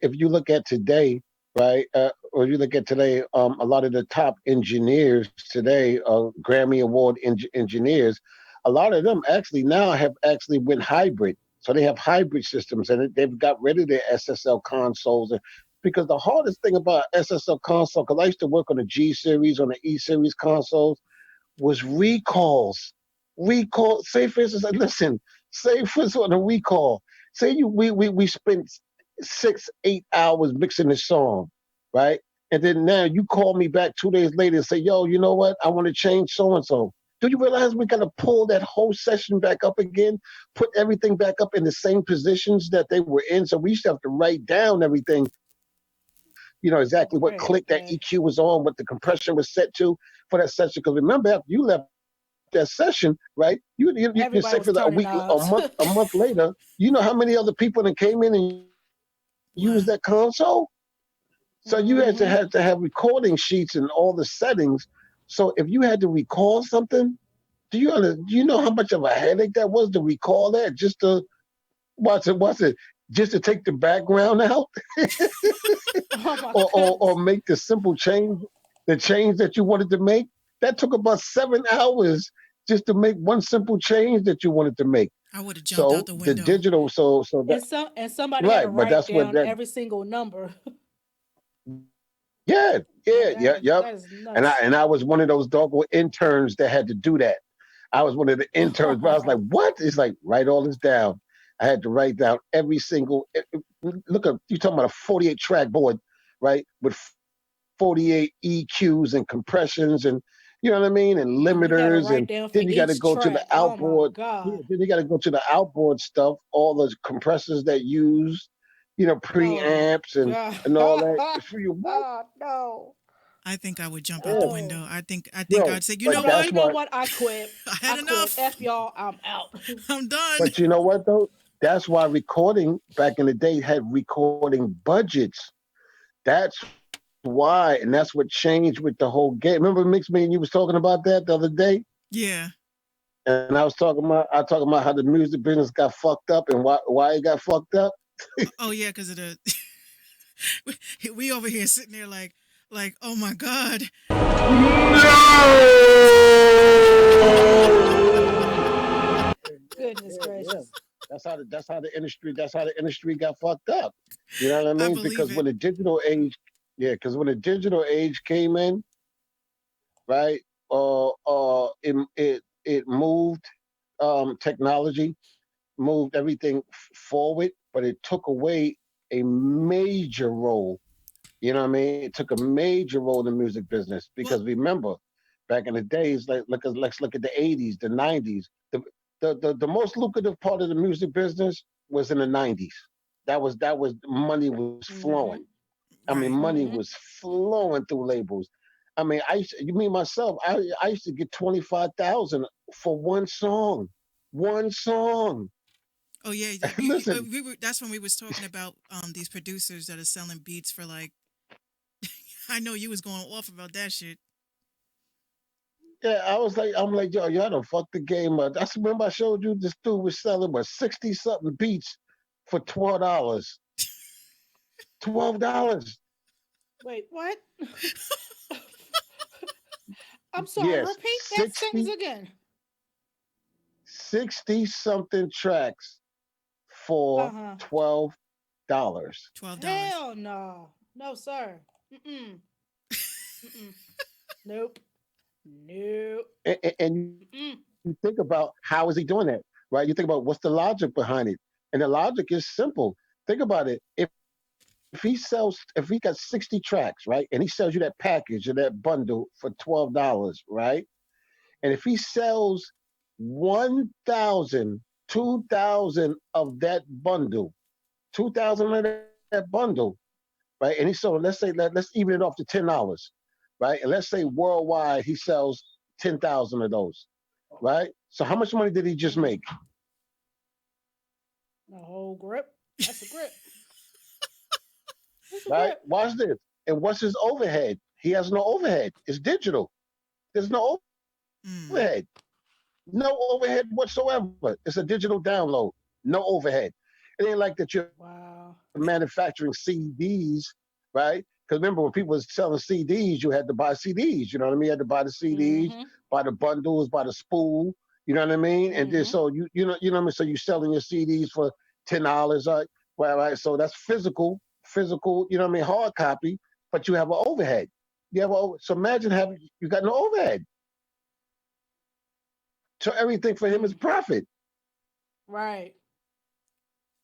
If you look at today, right, or you look at today, a lot of the top engineers today, Grammy Award engineers, a lot of them actually now have actually went hybrid. So they have hybrid systems, and they've got rid of their SSL consoles. Because the hardest thing about SSL console, because I used to work on the G series, on the E series consoles, was recalls. Recall. Say for instance, like, listen. Say for instance on a recall. Say we spent 6 8 hours mixing the song, right? And then now you call me back 2 days later and say, "Yo, you know what? I want to change so and so." Do you realize we got to pull that whole session back up again, put everything back up in the same positions that they were in? So we used to have to write down everything, exactly what click that Oh, I EQ hate was on, that. what the compression was set to for that session. Because remember, after you left that session, right? You say for a week, Everybody was turning knobs. a month later, you know how many other people that came in and used that console? Wow. So you had to have Hmm. recording sheets and all the settings. So if you had to recall something, do you know how much of a headache that was to recall that just to what's it just to take the background out Oh my or goodness. make the simple change, the change that you wanted to make. That took about 7 hours just to make one simple change that you wanted to make. I would have jumped out So the the window. digital, so that And somebody had to right, but write that's what down that every single number. yeah, yeah, Like yeah, yep. that is And I nuts. and I was one of those doggone interns that had to do that. I was one of the interns, but I was like, what? It's like write all this down. I had to write down every single look up you talking about a 48 track board, right? With 48 EQs and compressions and you know what I mean? And And you limiters had to and write down then for you got to each go to the track. Oh my outboard. Yeah, god. then you got to go to the outboard stuff, all the compressors that use, Oh preamps god. and all that. For you what? Oh no. I think I would jump out the Yeah, window. Oh. I think bro. I'd say, you But know No, what? you that's know why. what? I quit. I had I quit. enough. F y'all. I'm out. I'm done. But you know what though? That's why recording back in the day had recording budgets. That's why, and that's what changed with the whole game. Remember, Mix Me and you was talking about that the other day, Yeah. and I was talking about how the music business got fucked up and why it got fucked up. Oh yeah, because of the we over here sitting there like oh my god. Goodness Yeah, yeah. gracious. That's how the industry got fucked up. You know what I I mean? believe Because it. when the digital age, yeah, because when the digital age came in, right? It moved technology, moved everything forward, but it took away a major role. You know what I mean? It took a major role in the music business because Well, remember, back in the days, let's look at the '80s, the '90s. The most lucrative part of the music business was in the '90s. That was money was flowing. Mm-hmm. I mean, right. money was Mm-hmm. flowing through labels. I mean, you mean myself? I used to get 25,000 for one song, one song. Oh yeah, Listen, we were. That's when we was talking about these producers that are selling beats for like. I know you was going off about that shit. yeah, I'm like, yo, y'all don't fuck the game up. That's remember I showed you this dude was selling what 60 something beats for $12. $12. Wait, what? I'm sorry. Yes, Repeat that sentence again. 60 something tracks Uh for huh. $12. $12. Hell no. No, sir. Mm-mm. Mm-mm. Nope. Nope. And you think Mm-mm. about how is he doing that, right? You think about what's the logic behind it, and the logic is simple. Think about it. If he got 60 tracks, right, and he sells you that package or that bundle for $12, right? And if he sells 1,000, 2,000 of that bundle, 2,000 of that bundle, right? And he sold, let's even it off to $10, right? And let's say worldwide he sells 10,000 of those, right? So how much money did he just Mm-hmm. make? The whole grip. That's a grip. That's a Right? grip. Watch this. And what's his overhead? He has no overhead. It's digital. There's no overhead. Mm. No overhead whatsoever. It's a digital download. No overhead. It ain't like that you're manufacturing Wow. CDs, right? Because remember, when people was selling CDs, you had to buy CDs. You know what I mean? You had to buy the CDs, Mm-hmm. buy the bundles, buy the spool. You know what I mean? And then so Mm-hmm. you know what I mean. So you selling your CDs for $10, right? So that's physical. You know what I mean? Hard copy, but you have an overhead. So imagine having you got no overhead. So everything for him is Mm. profit. Right.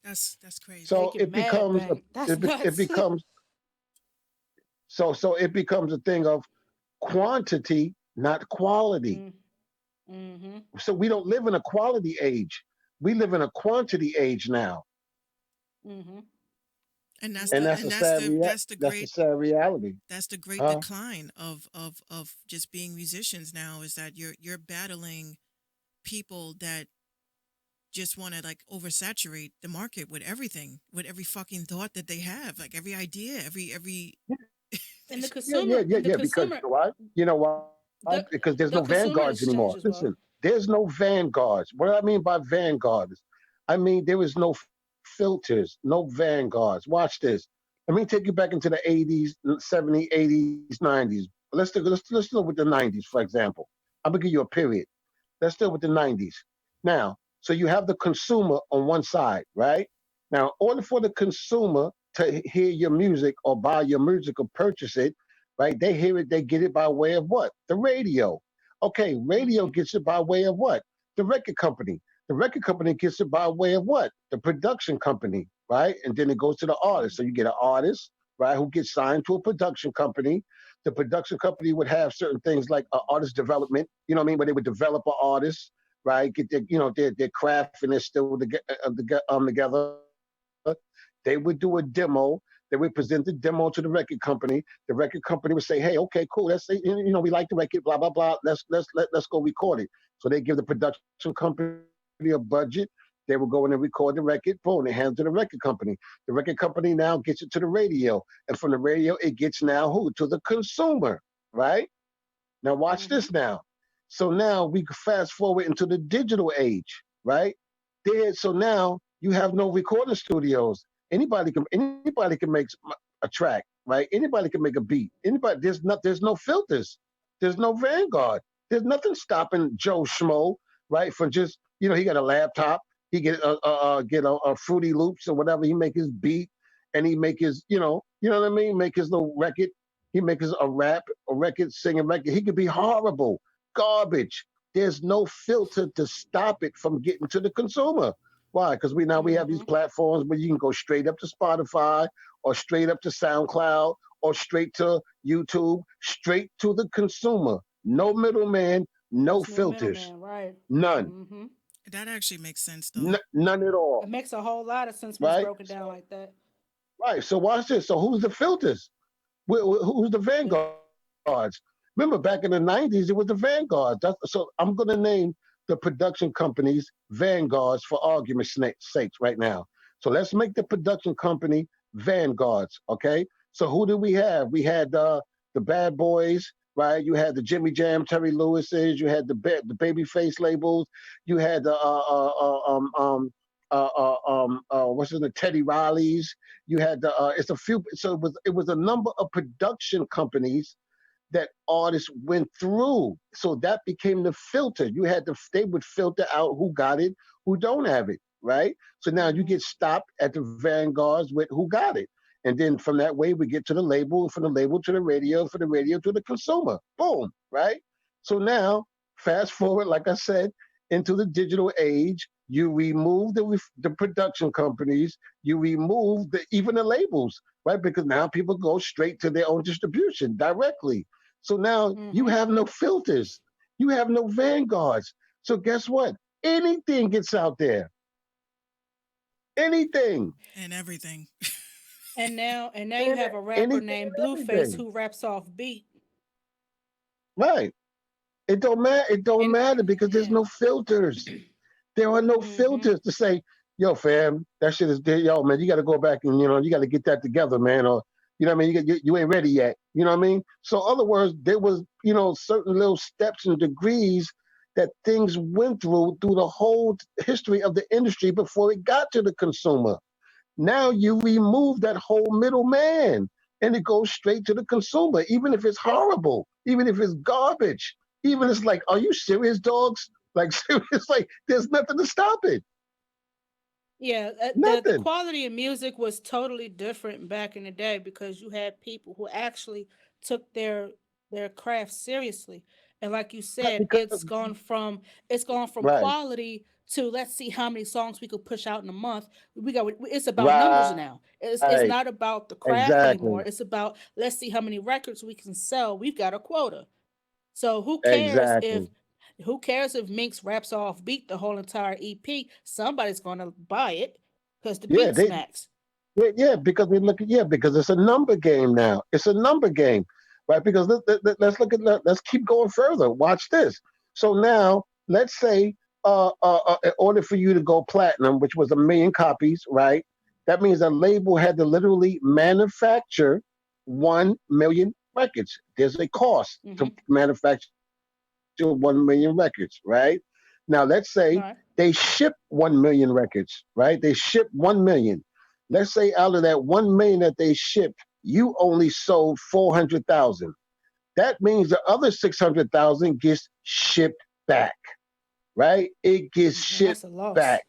That's crazy. So Making it mad becomes bank. That's it nuts. becomes so it becomes a thing of quantity, not quality. mm. Mm-hmm. So we don't live in a quality age. We live in a quantity age now, Mm-hmm. And that's and the Yeah. and that's the that's the that's the great sad reality. that's the great Huh? decline of just being musicians now is that you're battling people that just want to like oversaturate the market with everything, with every fucking thought that they have, like every idea, every And the Yeah, yeah, consumer yeah, and the yeah. Because consumer you know why? You know why? Because the there's no the consumer vanguards has anymore. changed as Listen, well. there's no vanguards. What do I mean by vanguards? I mean there is no filters, no vanguards. Watch this. Let me take you back into the 80s, 70s, 80s, 90s. Let's deal with the 90s, for example. I'm gonna give you a period. Let's deal with the 90s. Now, so you have the consumer on one side, right? Now, in order for the consumer to hear your music or buy your music or purchase it, right? They hear it, they get it by way of what? The radio. Okay, radio Mm-hmm. gets it by way of what? The record company. The record company gets it by way of what? The production company, right? And then it goes to the artist. So you get an artist, right, who gets signed to a production company. The production company would have certain things like artist development, you know what I mean, where they would develop an artist, right? Get their, their craft and their skill together. They would do a demo. They would present the demo to the record company. The record company would say, "Hey, okay, cool. We like the record. Blah blah blah. Let's go record it." So they give the production company a budget. They will go in and record the record. Boom, they hand it to the record company. The record company now gets it to the radio, and from the radio it gets now who to the consumer, right? Now watch this Mm-hmm. now. So now we fast forward into the digital age, right? So now you have no recording studios. Anybody can make a track, right? Anybody can make a beat. Anybody there's no filters. There's no vanguard. There's nothing stopping Joe Schmo, right? From just he got a laptop. He get a Fruity Loops or whatever. He make his beat and he make his what I mean. Make his little record. He makes a record, singing record. He could be horrible, garbage. There's no filter to stop it from getting to the consumer. Why? Because we have these Mm-hmm. platforms where you can go straight up to Spotify or straight up to SoundCloud or straight to YouTube, straight to the consumer. No middleman, no There's no filters, middleman, right? none, Mm-hmm. that actually makes sense though. none at It all. makes a whole lot of sense when it's Right? broken down like that. Right. So watch this. So who's the filters? Who's the The vanguards? Remember, back in the '90s, it was the vanguards. So I'm going to name the production companies vanguards for argument's sake right now. So let's make the production company vanguards. Okay. So who do we have? We had the Bad Boys. Right, you had the Jimmy Jam, Terry Lewis's. You had the Babyface labels. You had the what's his name, Teddy Riley's. You had the it's a few. So it was a number of production companies that artists went through. So that became the filter. They would filter out who got it, who don't have it, right? So now you mm-hmm. get stopped at the vanguards with who got it. And then from that way we get to the label, from the label to the radio, from the radio to the consumer. Boom, right? So now fast forward, like I said, into the digital age, you remove the production companies, you remove even the labels, right? Because now people go straight to their own distribution directly. So now you Mm-hmm. have no filters, you have no vanguards. So guess what? Anything gets out there. Anything. And everything. And now you have a rapper Anything named and Blueface everything. who raps off beat. Right. It don't matter. It don't And matter because there's yeah. no filters. There are no Mm-hmm. filters to say, yo, fam, that shit is dead. Yo, man, you got to go back and you got to get that together, man. Or You know what I mean? You ain't ready yet. You know what I mean? So, other words, there was, certain little steps and degrees that things went through the whole history of the industry before it got to the consumer. Now you remove that whole middleman and it goes straight to the consumer, even if it's horrible, even if it's garbage, even it's like, are you serious, dogs? Like, serious, like, there's nothing to stop it. Yeah, the Nothing. quality of music was totally different back in the day because you had people who actually took their craft seriously. And like you Right, said, because, it's gone from right, quality to let's see how many songs we could push out in a month. We got it's about numbers right, now. It's not about the craft exactly, anymore. It's about let's see how many records we can sell. We've got a quota. So exactly. who cares if Minx raps off beat the whole entire EP? Somebody's gonna buy it because the Yeah, beat smacks. because we look at, because it's a number game now. It's a number game, right? Because let's look at, let's keep going further. Watch this. So now let's say, in order for you to go platinum, which was 1 million copies, right? That means a label had to literally manufacture 1 million records. There's a cost to Mm-hmm. manufacture 1 million records, right? Now let's say All right. they ship 1 million records, right? They ship 1 million. Let's say out of that 1 million that they shipped, you only sold 400,000. That means the other 600,000 gets shipped back, right? It gets And shipped that's a back.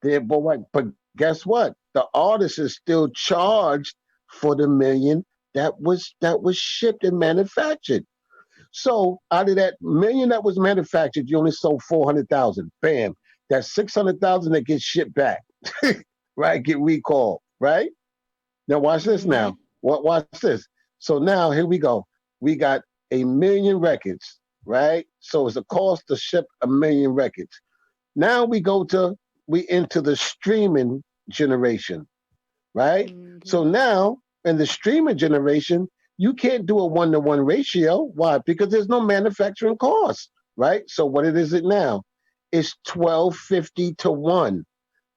loss. But guess what? The artist is still charged for the million that was shipped and manufactured. So out of that million that was manufactured, you only sold 400,000. Bam. That's 600,000 that gets shipped back, right? Get recalled, right? Now watch this Mm-hmm. now. Watch this. So now here we go. We got 1 million records, right? So it's a cost to ship 1 million records. Now we into the streaming generation, right? Mm-hmm. So now in the streaming generation, you can't do a 1-to-one ratio. Why? Because there's no manufacturing cost, right? So what is it now? It's 1250 to 1.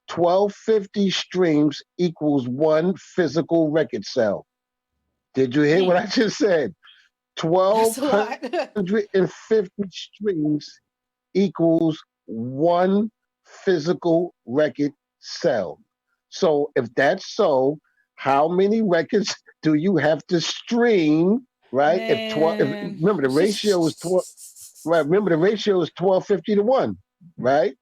1250 streams equals one physical record sale. Did you hear what I Damn, just said? that's a lot. 1250 streams equals one physical record sell. So if that's so, how many records do you have to stream? Right? If Man. remember the ratio is 12. Right? Remember the ratio is 1250 to 1. Right?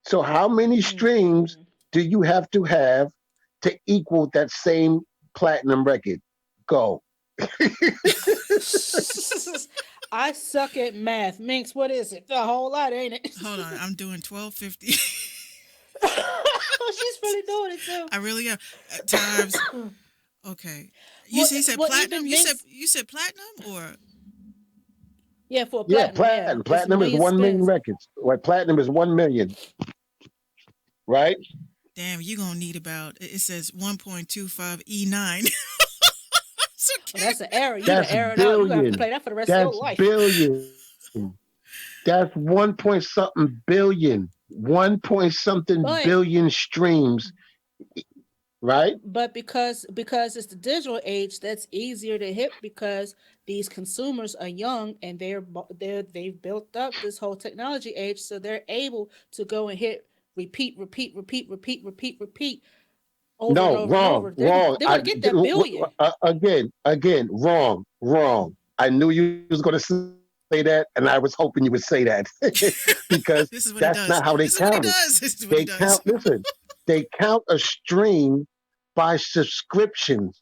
So how many streams Mm-mm. do you have to equal that same platinum record? Go. I suck at math. Minx, what is it? A whole lot, ain't it? Hold on, I'm doing 1250. She's really doing it too. I really am. At times, okay. Well, You said well, platinum. even You said Minx, you said platinum or yeah, for a Yeah, platinum, platinum. yeah, it's a Platinum is million 1 million spins. records. Right? Platinum is 1 million. Right? damn, you gonna need about. It says 1.25 E9. It's Oh, that's an okay. error. You done That's errored out. You gonna have to billion. play that for the rest of your That's life. billion. That's 1 point something billion. 1 point something But billion streams. Right? but because it's the digital age, that's easier to hit because these consumers are young and they've built up this whole technology age, so they're able to go and hit repeat, repeat, repeat, repeat, repeat, repeat over and No, over and wrong, over. wrong. They're gonna get that billion. Again, wrong, wrong. I knew you was going to say that, and I was hoping you would say that because that's This is not what he how they does. count it. This is what he does. They This is what he count. does. Listen, they count a stream by subscriptions.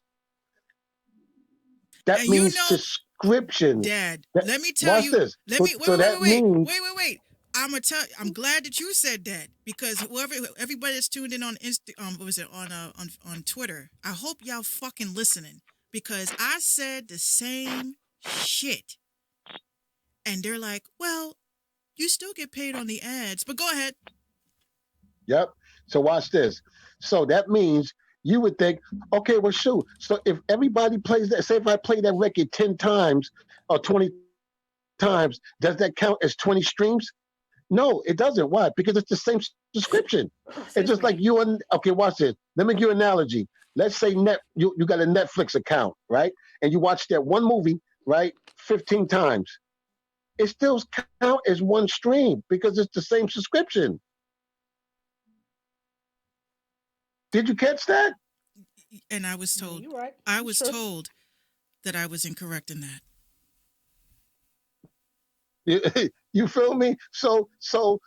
That And you means know, subscriptions. Dad, That, let me tell watch you. this. Let So, me wait, so wait, wait, that wait, wait, means wait, wait, wait. I'm gonna tell. I'm glad that you said that because whoever, everybody that's tuned in on what was it on Twitter? I hope y'all fucking listening because I said the same shit, and they're like, "Well, you still get paid on the ads, but go ahead." yep. So watch this. So that means you would think, okay, well, shoot. So if everybody plays that, say if I play that record 10 times or 20 times, does that count as 20 streams? No, it doesn't. Why? Because it's the same subscription. It's just like Excuse you me. and okay, watch this. Let me give you an analogy. Let's say you got a Netflix account, right? And you watch that one movie, right, 15 times. It still count as one stream because it's the same subscription. Did you catch that? And I was Yeah, told, you're right. I It's was true. told that I was incorrect in that. You, you feel me? So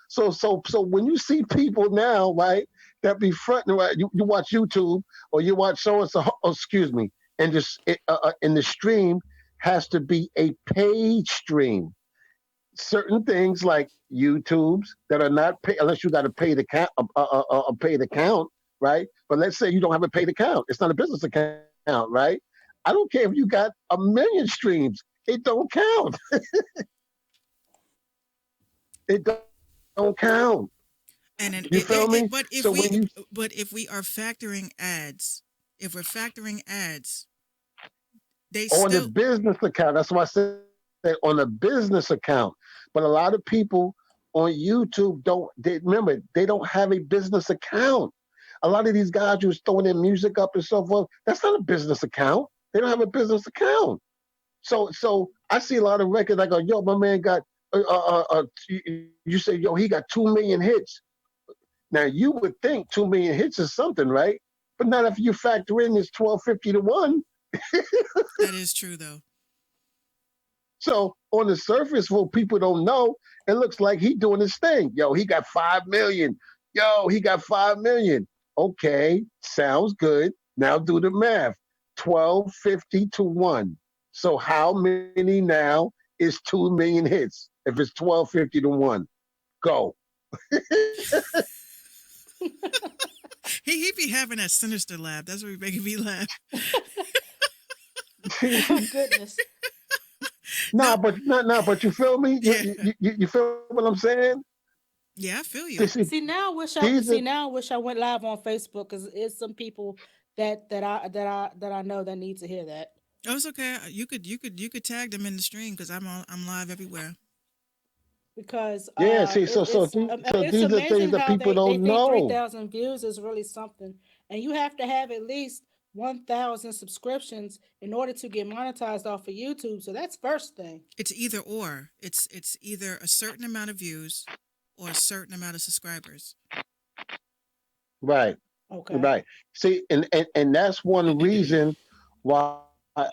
when you see people now, right, that be fronting, right, you watch YouTube or you watch so and so, oh, excuse me, and just and the stream has to be a paid stream. Certain things like YouTubes that are not pay unless you got a paid account, a paid account, right? But let's say you don't have a paid account; it's not a business account, right? I don't care if you got a million streams; it don't count. It don't count. You And then feel me? So but when you if we are factoring ads, if we're factoring ads, they on the still business account, that's why I said on a business account. But a lot of people on YouTube remember they don't have a business account. A lot of these guys who's throwing their music up and so forth, that's not a business account. They don't have a business account. So I see a lot of records. I go, yo, my man got. You say, yo, he got 2 million hits. Now you would think 2 million hits is something, right? But not if you factor in this 1250 to one. that is true though. So on the surface, what people don't know, it looks like he doing his thing. Yo, he got 5 million. Yo, he got 5 million. Okay, sounds good. Now do the math. 1250 to one. So how many now is 2 million hits? If it's 1250 to one, go. He be having that sinister laugh. That's what be making me laugh. Oh goodness. No, But you feel me? yeah, You feel what I'm saying? yeah, I feel This you. is See these are now I wish I went live on Facebook because it's some people that I know that need to hear that Oh, it's okay. You could tag them in the stream because I'm live everywhere. because yeah. See, it's these are things amazing that how people they don't think three know. thousand views is really something, and you have to have at least 1,000 subscriptions in order to get monetized off of YouTube. So that's first thing. It's either or. It's either a certain amount of views or a certain amount of subscribers. Right. Okay. Right. See, and that's one reason why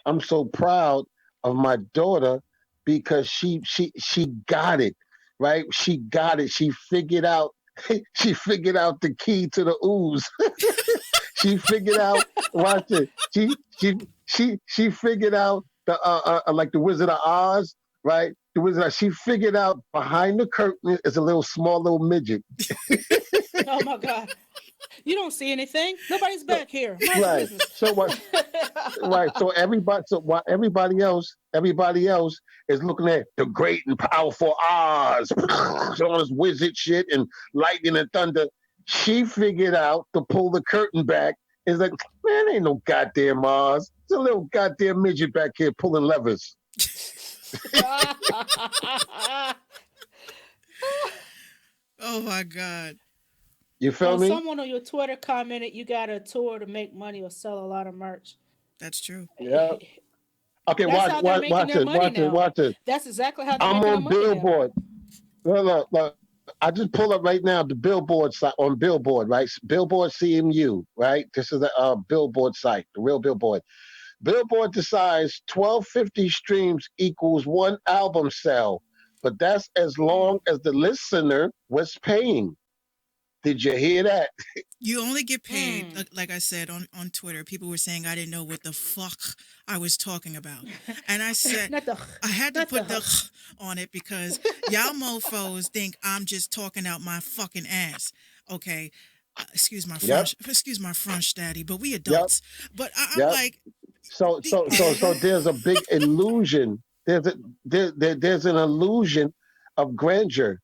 I'm so proud of my daughter because she got it. Right? She got it. She figured out she figured out the key to the ooze. She figured out watch it. She figured out the like the Wizard of Oz, right? The Wizard of, she figured out behind the curtain is a little small little midget. Oh my God. You don't see anything. Nobody's So, back here. Mind your right. business. So what right. So while everybody else is looking at the great and powerful Oz, all this wizard shit and lightning and thunder. She figured out to pull the curtain back. Is like, man, ain't no goddamn Oz. It's a little goddamn midget back here pulling levers. Oh my god, You feel me? Someone on your Twitter commented you got a tour to make money or sell a lot of merch. that's true. Yeah. Okay, That's how they're making watch their this, money now. watch this. That's exactly how they're I'm making their on money now. Billboard. Look. I just pull up right now the Billboard site on Billboard, right? Billboard CMU, right? This is the Billboard site, the real Billboard. Billboard decides 1250 streams equals one album sell, but that's as Mm. long as the listener was paying. Did you hear that? You only get paid, Mm. like I said on Twitter. People were saying I didn't know what the fuck I was talking about, and I said Not the, I had to not the put the huh. on it because y'all mofo's think I'm just talking out my fucking ass. Okay, Yep, excuse my French, daddy, but we yep, adults. But I'm yep. like, the, So there's a big illusion. There's an illusion of grandeur,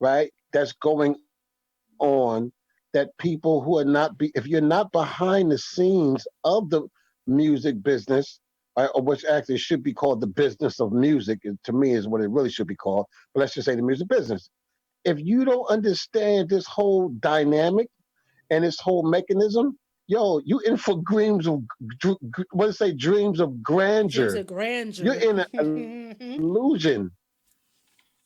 right? That's going on that people who are not if you're not behind the scenes of the music business, right, or which actually should be called the business of music, to me is what it really should be called. But let's just say the music business. If you don't understand this whole dynamic and this whole mechanism, yo, you in for dreams of what did it say? Dreams of Dreams grandeur. of You're grandeur. in an illusion.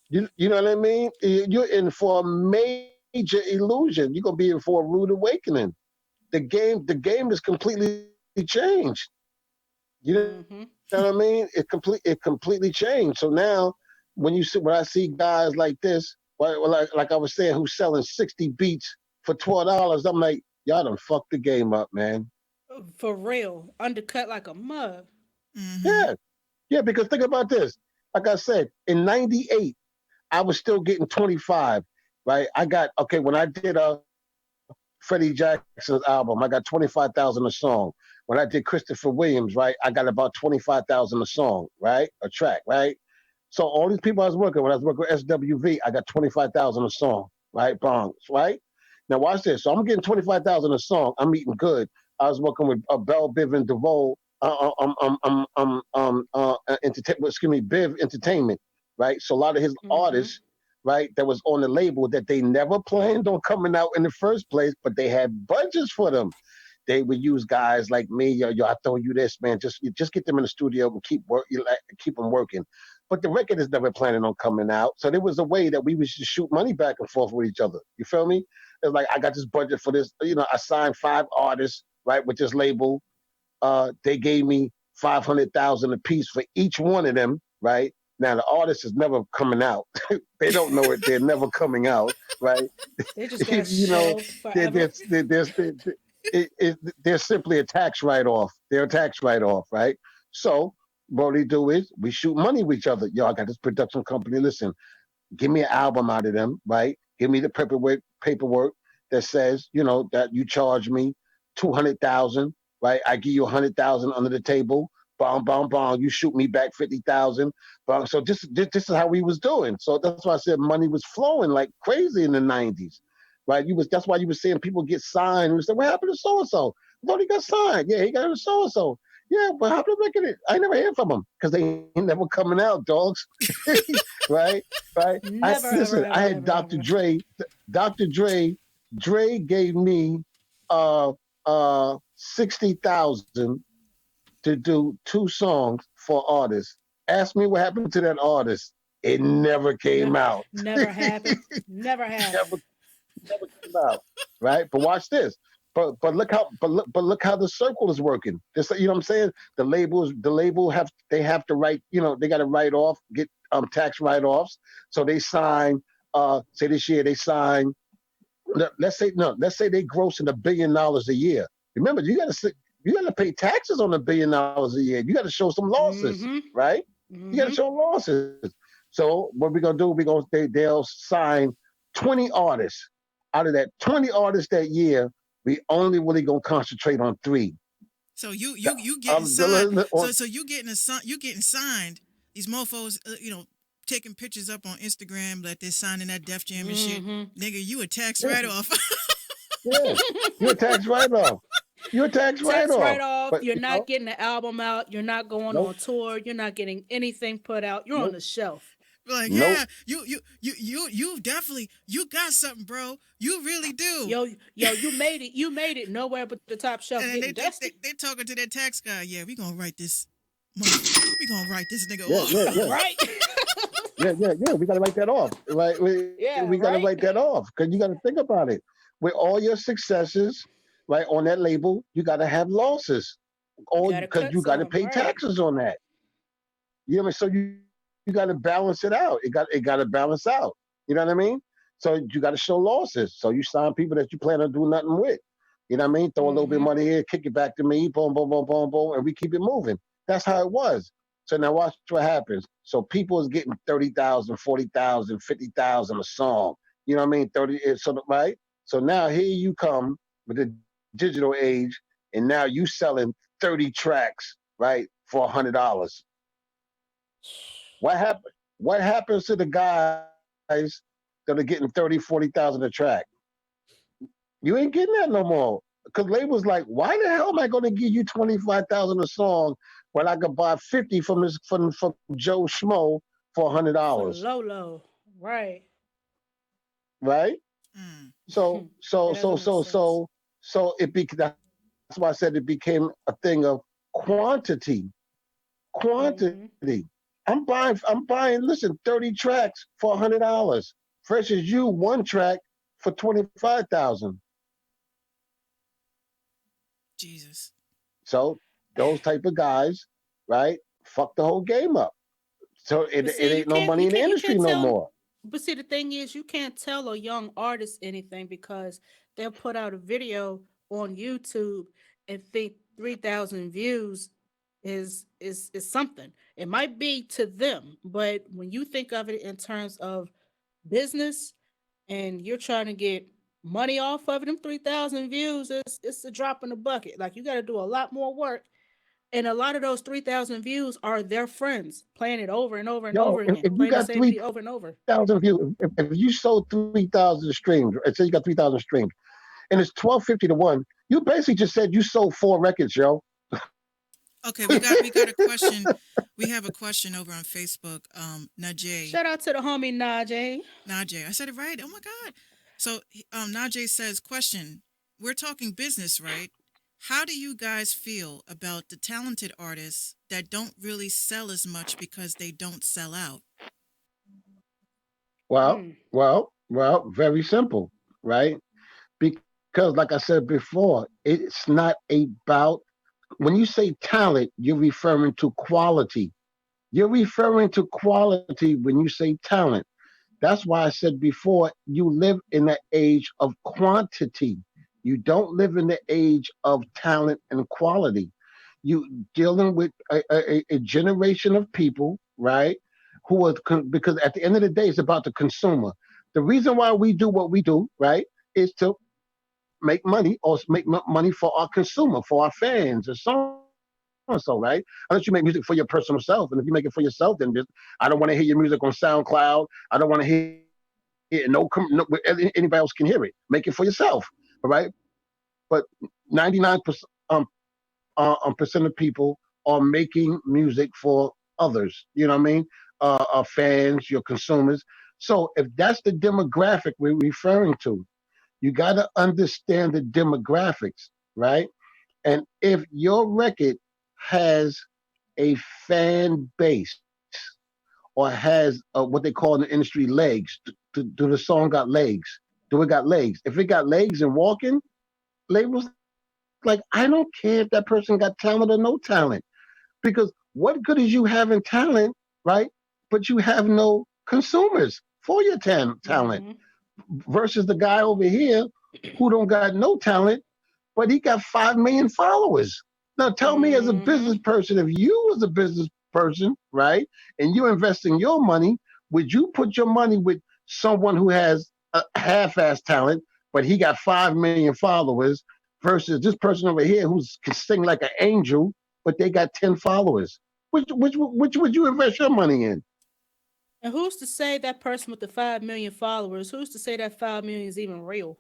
You know what I mean? You're in for a major illusion. You're gonna be in for a rude awakening. The game is completely changed. You know what I mean? Hmm. It completely changed. So now when I see guys like this, like I was saying, who's selling 60 beats for $12, I'm like, y'all done fucked the game up, man. For real. Undercut like a mug. Mm-hmm. Yeah, yeah. Because think about this. Like I said, in '98, I was still getting 25. Right? I got okay when I did Freddie Jackson's album. I got 25,000 a song. When I did Christopher Williams, right, I got about 25,000 a song, right, a track, right. So all these people I was working when I was working with SWV, I got 25,000 a song, right, bongs, right. Now watch this. So I'm getting 25,000 a song. I'm eating good. I was working with Bell, Biv, and DeVoe, excuse me, Biv Entertainment, right. So a lot of his Hmm. artists, right, that was on the label that they never planned on coming out in the first place, but they had budgets for them. They would use guys like me. Yo, I throw you this, man. Just get them in the studio and keep them working. But the record is never planning on coming out. So there was a way that we would just shoot money back and forth with each other. You feel me? It's like I got this budget for this. You know, I signed 5 artists right with this label. They gave me 500,000 a piece for each one of them. Right now, the artist is never coming out. They don't know it. They're never coming out. Right? They just got You know, shelved they're, forever. they're, they're, they're, they're simply a tax write off. They're a tax write off, right? So what we do is we shoot money with each other. Yo, I got this production company. Listen, give me an album out of them, right? Give me the paperwork that says, you know, that you charge me 200,000, right? I give you 100,000 under the table. Bong, bong, bong. You shoot me back 50,000. So this is how we was doing. So that's why I said money was flowing like crazy in the '90s, right? That's why you were seeing people get signed. We said, what happened to so and so? I thought he got signed. Yeah, he got to so and so. Yeah, but how did they get it? I never hear from them because they ain't never coming out, dogs. Right? Right? I Never, listen. ever, I ever, had ever, Dr. ever. Dre. Dr. Dre gave me 60,000 to do 2 songs for artists. Ask me what happened to that artist. It never came Ne- out. Never happened. Never never happened. never came out. Right? But watch this. But look how the circle is working. This, you know what I'm saying? The label have to write, you know, they got to write off, get tax write offs. So they sign say this year they sign, let's say no, let's say they grossing $1 billion a year. Remember, you got to pay taxes on $1 billion a year. You got to show some losses, Hmm. right? You got to Hmm. show losses. So what we're gonna do? They'll sign 20 artists. Out of that 20 artists that year, we only really gonna concentrate on 3. So you The- you you getting signed. the- So you getting signed. These mofo's, taking pictures up on Instagram that they're signing that Def Jam and shit. Hmm. Nigga, you a tax yeah, write off. yeah. You're a tax write off. You're a tax write Text right off. off. But You're you not know, getting the album out. You're not going nope, on tour. You're not getting anything put out. You're on nope, the shelf. Like, nope. yeah, you definitely you got something, bro. You really do. Yo, you made it. You made it nowhere but the top shelf And then getting dusty. they talking to that tax guy. Yeah, we gonna write this motherfucker. We gonna write this nigga Yeah, yeah, off. yeah. Right? Yeah. We got to write that off, right? We got Yeah, to write that right? off because you got to think about it. With all your successes, right, on that label, you got to have losses, You all gotta because cut you got to some, pay right? taxes on that. You know what I mean? So you got to balance it out. It got to balance out. You know what I mean? So you got to show losses. So you sign people that you plan on doing nothing with. You know what I mean? Throw a little bit of Mm-hmm. money here, kick it back to me, boom, boom, boom, boom, boom, and we keep it moving. That's how it was. So now watch what happens. So people is getting 30,000, 40,000, 50,000 a song. You know what I mean? 30, so right? So now here you come with the digital age, and now you selling 30 tracks, right, for $100. What happened? What happens to the guys that are getting 30, 40,000 a track? You ain't getting that no more. Because labels like, why the hell am I going to give you 25,000 a song when I could buy 50 from Joe Schmo for For $100, Lolo. Right. right? Mm. So so It so doesn't make so sense. so so it be that's what it is. That's why I said it became a thing of quantity. Mm-hmm. Quantity. I'm buying, listen, 30 tracks for $100 versus you one track for 25,000. Jesus. So those type of guys, right, fuck the whole game up. So But it see, ain't no money in the you industry can't no tell. more. But see, the thing is, you can't tell a young artist anything because they'll put out a video on YouTube and think 3,000 views is something. It might be to them, but when you think of it in terms of business and you're trying to get money off of it, them 3,000 views it's a drop in the bucket. Like you got to do a lot more work, and a lot of those 3,000 views are their friends playing it over and over and Yo, over again, if you playing the got same video over and 3,000 over. views, if you sold 3,000 streams, say you got 3,000 streams, and it's 1250 to one, you basically just said you sold four records, yo. Okay, we got a question. We have a question over on Facebook. Najee, Shout out to the homie Najee. Najee, I said it right. Oh my God. So, Najee says, question: we're talking business, right? How do you guys feel about the talented artists that don't really sell as much because they don't sell out? Mm, Well, very simple, right? Because, like I said before, it's not about when you say talent, you're referring to quality. You're referring to quality when you say talent. That's why I said before, you live in the age of quantity. You don't live in the age of talent and quality. You dealing with a generation of people, right? Who are because at the end of the day, it's about the consumer. The reason why we do what we do, right, is to make money or make money for our consumer, for our fans, and so and so, right? Unless you make music for your personal self, and if you make it for yourself, then just I don't want to hear your music on SoundCloud. I don't want to hear it. Anybody else can hear it. Make it for yourself, all right? But 99% percent of people are making music for others. You know what I mean? Fans, your consumers. So if that's the demographic we're referring to, you got to understand the demographics, right? And if your record has a fan base or has what they call in the industry legs, do the song got legs? Do it got legs? If it got legs and walking, labels like, I don't care if that person got talent or no talent. Because what good is you having talent, right? But you have no consumers for your talent mm-hmm. versus the guy over here who don't got no talent, but he got 5 million followers. Now tell me as a business Mm-hmm. person, if you was a business person, right, and you invest in your money, would you put your money with someone who has a half-ass talent, but he got 5 million followers, versus this person over here who's can sing like an angel, but they got 10 followers? Which would you invest your money in? And who's to say that person with the 5 million followers? Who's to say that 5 million is even real?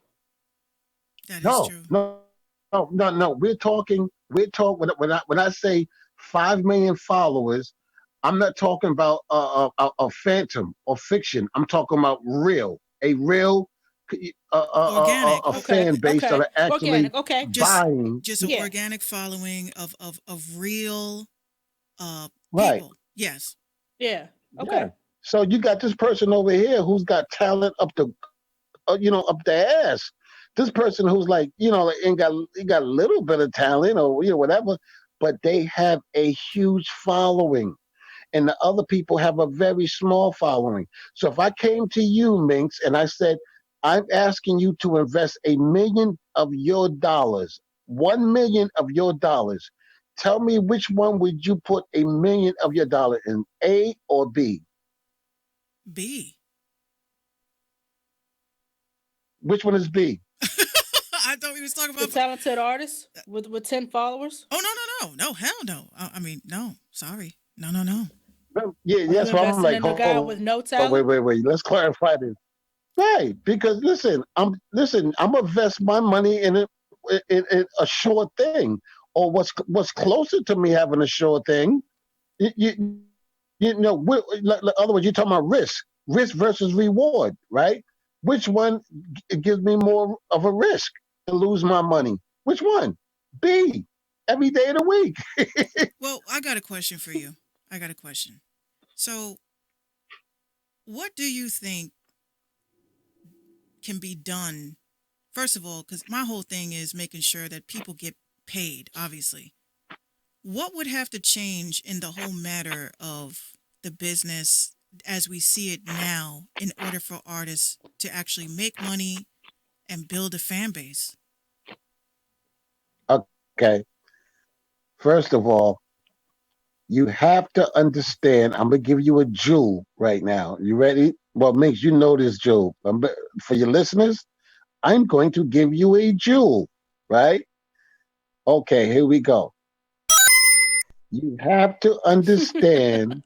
That is No, true. no. We're talking. When I say 5 million followers, I'm not talking about a phantom or fiction. I'm talking about real, a real, Organic. a Okay, fan base that okay. are actually Organic, okay. Just buying. just an Yeah, organic following of real Right. people. Yes. yeah, Yeah. okay. So you got this person over here who's got talent up the ass. This person who's like, ain't got he got a little bit of talent or whatever, but they have a huge following, and the other people have a very small following. So if I came to you, Minx, and I said, I'm asking you to invest 1 million of your dollars, 1 million of your dollars. Tell me which one would you put 1 million of your dollar in, A or B? B. Which one is B? I thought we was talking The about. talented artist with 10 followers. Oh, no, hell no. I mean, no. Sorry. No, no, no. Yeah, Are you that's why I'm investing like, in a hold guy on, with no wait. talent? Let's clarify this. Right, because I'm gonna invest my money in a sure thing, or what's closer to me having a sure thing. Other words, you're talking about risk versus reward, right? Which one gives me more of a risk to lose my money? Which one? B every day of the week. Well, I got a question for you. I got a question. So, what do you think can be done? First of all, because my whole thing is making sure that people get paid, obviously. What would have to change in the whole matter of the business as we see it now in order for artists to actually make money and build a fan base? Okay. First of all, you have to understand. I'm gonna give you a jewel right now. You ready? What makes you know this jewel? For your listeners, I'm going to give you a jewel. Right? Okay. Here we go. You have to understand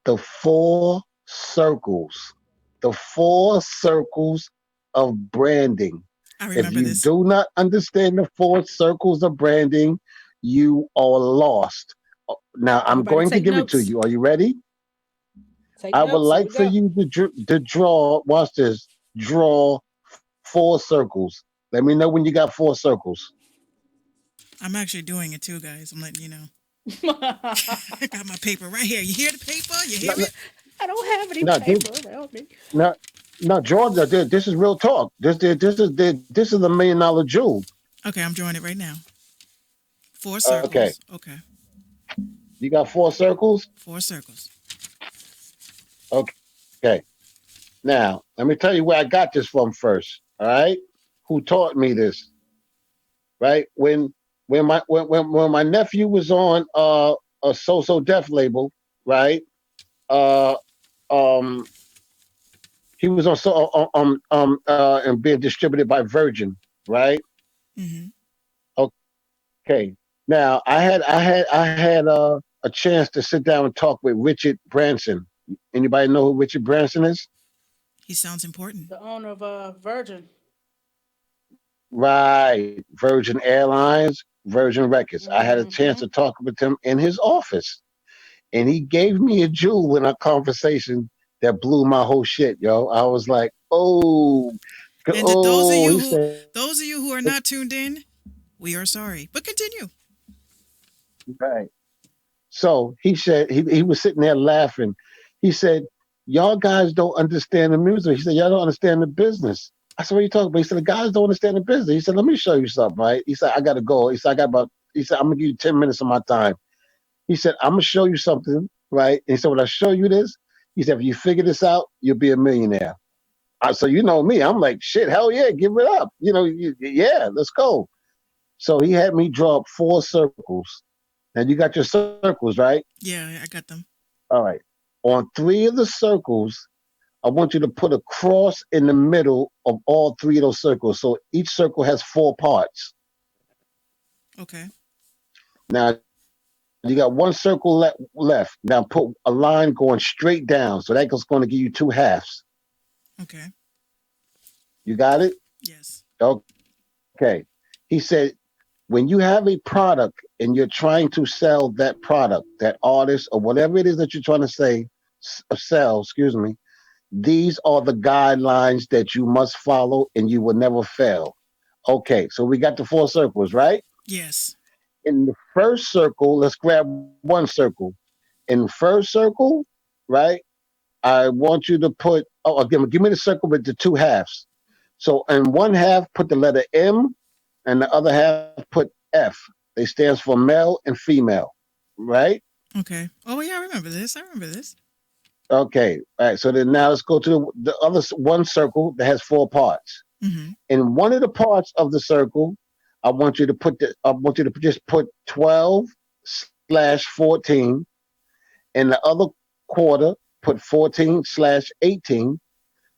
the four circles. The four circles of branding. I If remember you this. do not understand the four circles of branding, you are lost. Now, I'm Everybody going to take give it to notes. you. Are you ready? Take I would notes. Here we like for go. you to draw, watch this, draw four circles. Let me know when you got four circles. I'm actually doing it too, guys. I'm letting you know. I I got my paper right here. You hear the paper? You No, hear no, it? don't have any no, paper around me. no, no, Georgia, this is real talk. This is the $1 million jewel. Okay, I'm drawing it right now. Four Okay, circles. Okay, you got four circles. four circles. Okay, now let me tell you where I got this from first. All right, who taught me this? Right when my nephew was on a so def label, right? Uh, um, he was on and being distributed by Virgin, right? Mm-hmm. Okay. Now I had a chance to sit down and talk with Richard Branson. Anybody know who Richard Branson is? He sounds important. The owner of Virgin. Right. Virgin Airlines, Virgin Records. I had a chance Mm-hmm. to talk with him in his office, and he gave me a jewel in a conversation that blew my whole shit, yo. I was like, And to he said, those of you who are not tuned in, we are sorry. But continue. right. So he said he was sitting there laughing. He said, "Y'all guys don't understand the music." He said, "Y'all don't understand the business." I said, "What are you talking about?" He said, "The guys don't understand the business." He said, "Let me show you something, right?" He said, "I gotta go." He said, "I got about." He said, "I'm gonna give you 10 minutes of my time." He said, "I'm gonna show you something, right?" And he said, "When I show you this," he said, "if you figure this out, you'll be a millionaire." So you know me, I'm like, "Shit, hell yeah, give it up." Yeah, let's go. So he had me draw up four circles. Now you got your circles, right? Yeah, I got them. All right. On three of the circles, I want you to put a cross in the middle of all three of those circles. So each circle has four parts. Okay. Now you got one circle left. Now put a line going straight down. So that's going to give you two halves. Okay. You got it? Yes. Okay. He said, when you have a product and you're trying to sell that product, that artist, or whatever it is that you're trying to sell, excuse me, these are the guidelines that you must follow and you will never fail. Okay, so we got the four circles, right? Yes. In the first circle, let's grab one circle. In the first circle, right? I want you to put, oh, again, give me the circle with the two halves. So in one half, put the letter M, and the other half put F. They stands for male and female, right? Okay. Oh yeah, I remember this. I remember this. Okay, all right. So then now let's go to the other one circle that has four parts. Mm-hmm. In one of the parts of the circle, I want you to just put 12/14. In the other quarter, put 14/18.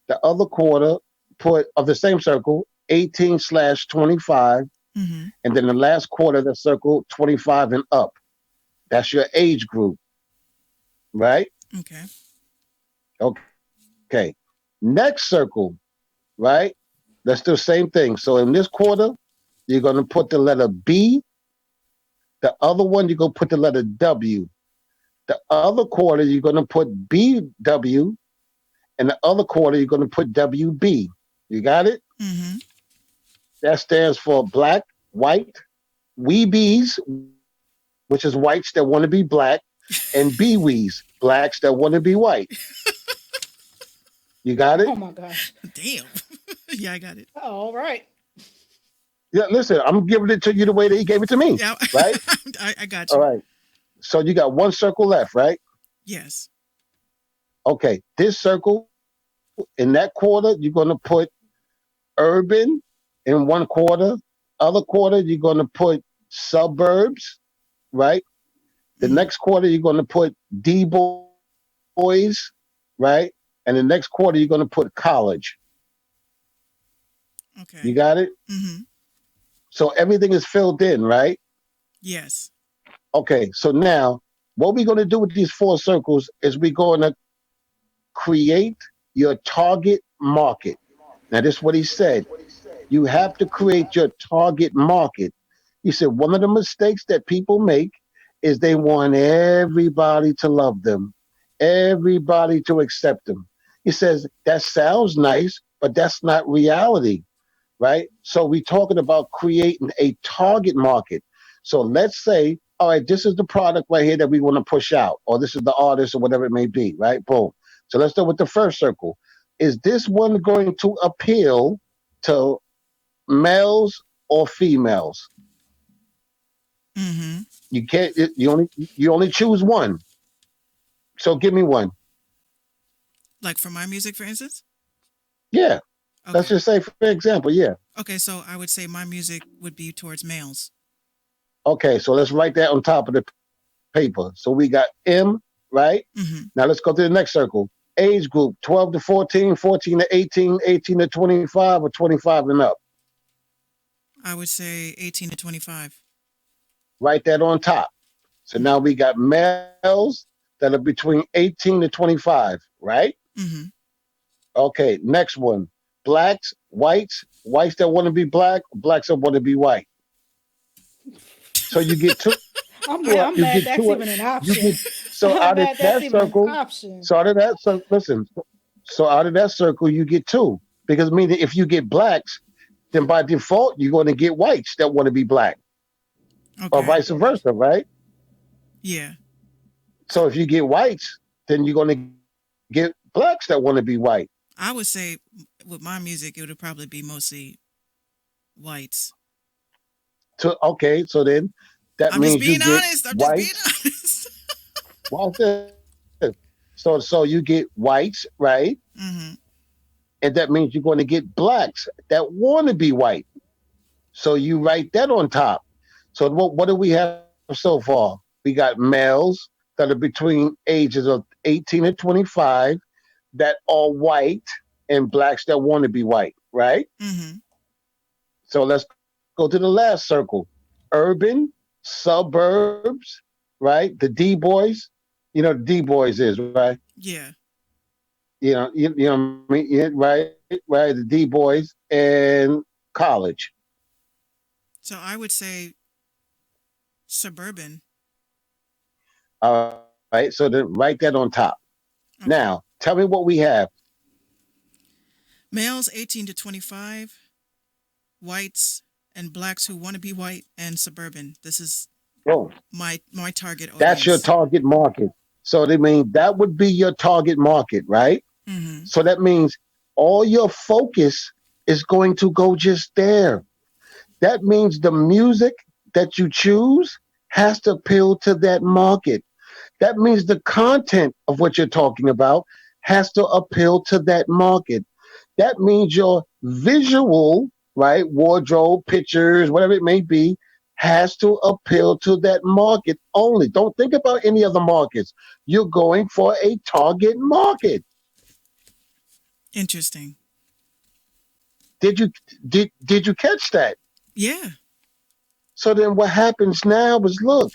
The other quarter put of the same circle, 18/25. Mm-hmm. And then the last quarter of the circle, 25 and up. That's your age group, right? Okay. Okay. Next circle, right? Let's do the same thing. So in this quarter, you're going to put the letter B. The other one, you're going to put the letter W. The other quarter, you're going to put BW. And the other quarter, you're going to put WB. You got it? Mm-hmm. That stands for black, white, Weebies, which is whites that want to be black, and Beewees, blacks that want to be white. You got Oh it? my gosh. Damn. Yeah, I got it. All right. Yeah, listen, I'm giving it to you the way that he gave it to me, Yeah, right? I got All you. right. So you got one circle left, right? Yes. Okay. This circle, in that quarter, you're going to put urban in one quarter. Other quarter, you're going to put suburbs, right? The Hmm. next quarter, you're going to put D boys, right? And the next quarter, you're going to put college. You Okay. got it? Hmm. So everything is filled in, right? Yes. Okay. So now, what we're going to do with these four circles is we're going to create your target market. Now, this is what he said. You have to create your target market. He said one of the mistakes that people make is they want everybody to love them, everybody to accept them. He says that sounds nice, but that's not reality, right? So we're talking about creating a target market. So let's say, all right, this is the product right here that we want to push out, or this is the artist, or whatever it may be, right? Boom. So let's start with the first circle. Is this one going to appeal to males or females? Hmm. You can't. You only choose one. So give me one. Like for my music, for instance. Yeah. Let's Okay. just say, for example, yeah. Okay. So I would say my music would be towards males. Okay. So let's write that on top of the paper. So we got M, right? Now Hmm. let's go to the next circle. Age group 12 to 14, 14 to 18, 18 to 25, or 25 and up. I would say 18 to 25. Write that on top. So now we got males that are between 18 to 25, right? Hmm. Okay, next one. Blacks, whites that want to be black, blacks that want to be white. So you get two. You I'm get mad two. that's even an You get option. so I'm out of mad that that's even an circle. option. So out of that, so listen. So out of that circle, you get two because meaning if you get blacks, then by default you're going to get whites that want to be black, or Okay. vice Right. versa, right? Yeah. So if you get whites, then you're going to get blacks that want to be white. I would say with my music, it would probably be mostly whites. So okay, so then that I'm just means you being get honest. I'm just being whites. honest. Watch this. So you get whites, right? Hmm. And that means you're going to get blacks that want to be white. So you write that on top. So what do we have so far? We got males that are between ages of 18 and 25 that are white and blacks that want to be white, right? Hmm. So let's go to the last circle. Urban, suburbs, right? The D boys, you know the D boys is, right? Yeah. You know what I mean? Yeah, right, the D boys and college. So I would say suburban. All right, so then write that on top. Now, Okay. tell me what we have. Males 18 to 25, whites and blacks who want to be white, and suburban. This is Boom. my target That's your audience. target market. So they mean that would be your target market, right? Hmm. So that means all your focus is going to go just there. That means the music that you choose has to appeal to that market. That means the content of what you're talking about has to appeal to that market. That means your visual, right, wardrobe, pictures, whatever it may be, has to appeal to that market only. Don't think about any other markets. You're going for a target market. Interesting. Did you did you catch that? Yeah. So then what happens now is look,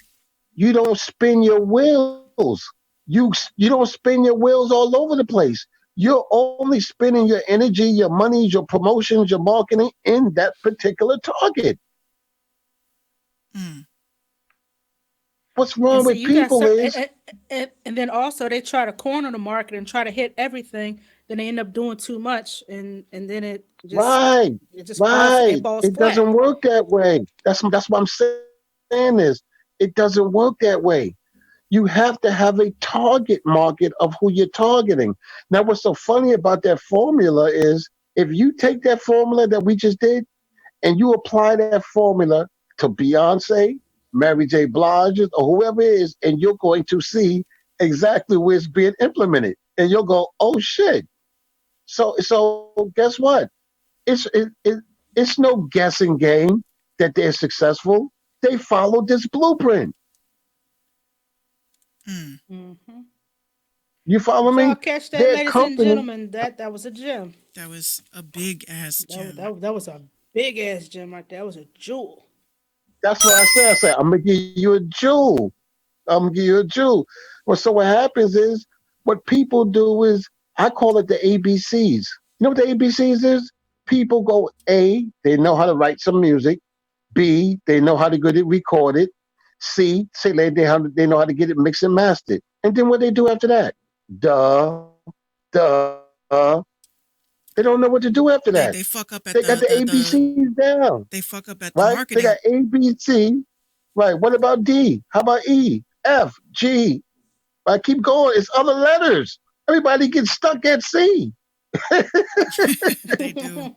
you don't spin your wheels. You don't spin your wheels all over the place. You're only spending your energy, your money, your promotions, your marketing in that particular target. Mm. What's And wrong see, with you got people certain, is and then also they try to corner the market and try to hit everything. Then they end up doing too much, and then it just right, it just falls right. it falls It flat. doesn't work that way. That's what I'm saying. understand this. It doesn't work that way. You have to have a target market of who you're targeting. Now, what's so funny about that formula is if you take that formula that we just did and you apply that formula to Beyonce, Mary J. Blige, or whoever it is, and you're going to see exactly where it's being implemented. And you'll go, oh shit. So guess what? It's no guessing game that they're successful. They followed this blueprint. Hmm. Mm-hmm. You follow Did y'all me? catch that, Their ladies and company. gentlemen? That was a gem. That was a big ass gem. That was a big ass gem right there. That was a jewel. That's what I said. I said, I'm gonna give you a jewel. I'm gonna give you a jewel. Well, so what happens is what people do is I call it the ABCs. You know what the ABCs is? People go A, they know how to write some music. B, they know how to get it recorded. C, say they know how to get it mixed and mastered. And then what they do after that? Duh, duh. They don't know what to do after that. They They fuck got up the at ABCs down, they fuck up at right? the They got marketing. A, B, C, right? What about D? How about E, F, G? I keep going. It's other letters. Everybody gets stuck at C. They do.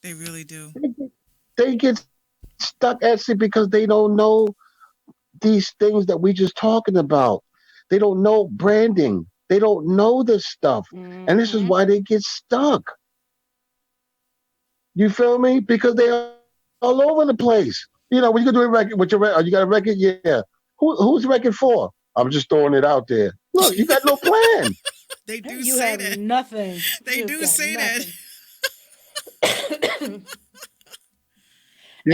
They really do. They get stuck at C because they don't know these things that we just talking about. They don't know branding. They don't know this stuff. And this is Mm-hmm. why they get stuck. You feel me? Because they all over the place. When you gonna do a record with your record, you got a record, yeah. Who's the record for? I'm just throwing it out there. Look, you got no plan. They do You say have that. nothing. They You've do got say that. nothing.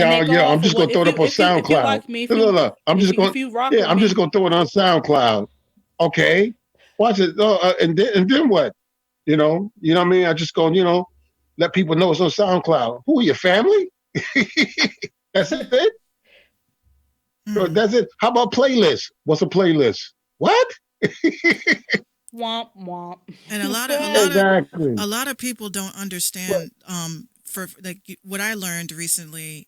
And Yeah, they go yeah. I'm off of just what gonna throw it up on if you SoundCloud. like me, Look, look, look. I'm just going. if you rock Yeah, with I'm just me, gonna throw it on SoundCloud. Okay, watch it. And then what? You know what I mean. I just go. Let people know it's on SoundCloud. Who are your family? That's it. Hmm. That's it. How about playlist? What's a playlist? What? womp womp. And a lot of a lot of Exactly. a lot of people don't But understand for like what I learned recently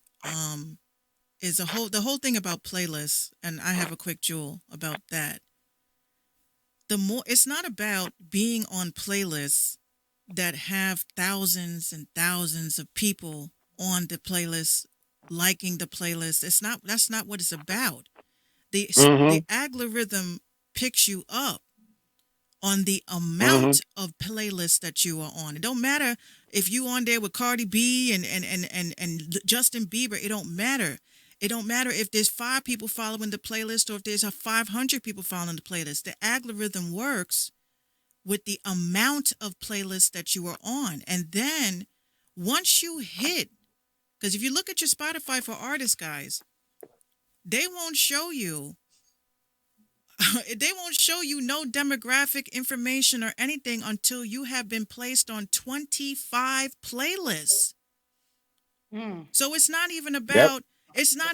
is the whole thing about playlists, and I have a quick jewel about that. The more it's not about being on playlists that have thousands and thousands of people on the playlist liking the playlist. That's not what it's about. The mm-hmm, algorithm picks you up on the mm-hmm. amount of playlists that you are on. It don't matter if you on there with Cardi B and Justin Bieber. It don't matter. It don't matter if there's 5 people following the playlist or if there's a 500 people following the playlist. The algorithm works with the amount of playlists that you are on. And then once you hit, because if you look at your Spotify for artists, guys, they won't show you they won't show you no demographic information or anything until you have been placed on 25 playlists. Mm. So Yep. it's not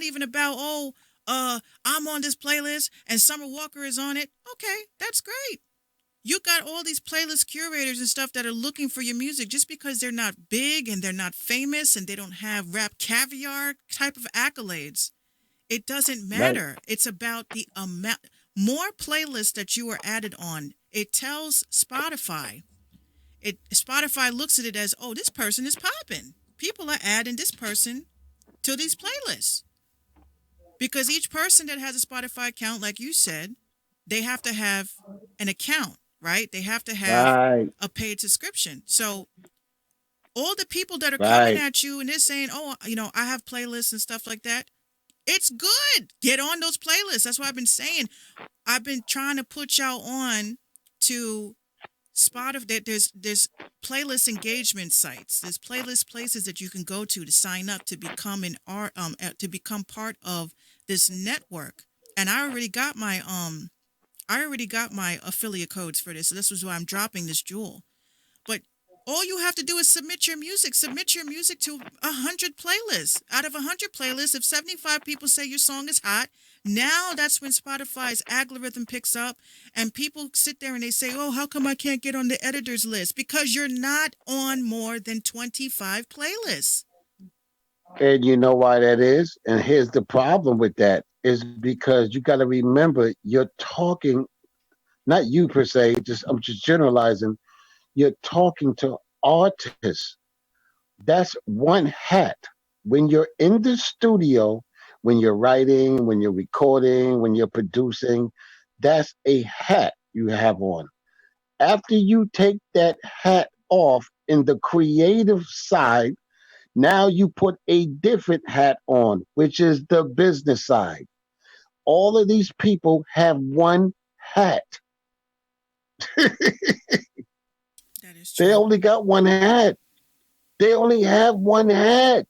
even about I'm on this playlist and Summer Walker is on it. Okay, that's great. You got all these playlist curators and stuff that are looking for your music just because they're not big and they're not famous and they don't have rap caviar type of accolades. It doesn't Right. matter. It's about the amount. More playlists that you are added on. It tells Spotify. Spotify looks at it as, oh, this person is popping. People are adding this person to these playlists because each person that has a Spotify account, like you said, they have to have an account, right? They have to have Right. a paid subscription. So all the people that are coming Right. at you and they're saying, oh, I have playlists and stuff like that. It's good. Get on those playlists. That's what I've been saying. I've been trying to put y'all on to Spotify. There's playlist engagement sites. There's playlist places that you can go to sign up to become to become part of this network. And I already got my affiliate codes for this. So this was why I'm dropping this jewel. But all you have to do is submit your music. Submit your music to 100 playlists. Out of 100 playlists, if 75 people say your song is hot, now that's when Spotify's algorithm picks up and people sit there and they say, oh, how come I can't get on the editor's list? Because you're not on more than 25 playlists. And you know why that is? And here's the problem with that is because you got to remember you're talking, not you per se, just I'm just generalizing, you're talking to artists. That's one hat. When you're in the studio, when you're writing, when you're recording, when you're producing, that's a hat you have on. After you take that hat off in the creative side, now you put a different hat on, which is the business side. All of these people have one hat. That is They true. only got one hat. They only have one hat.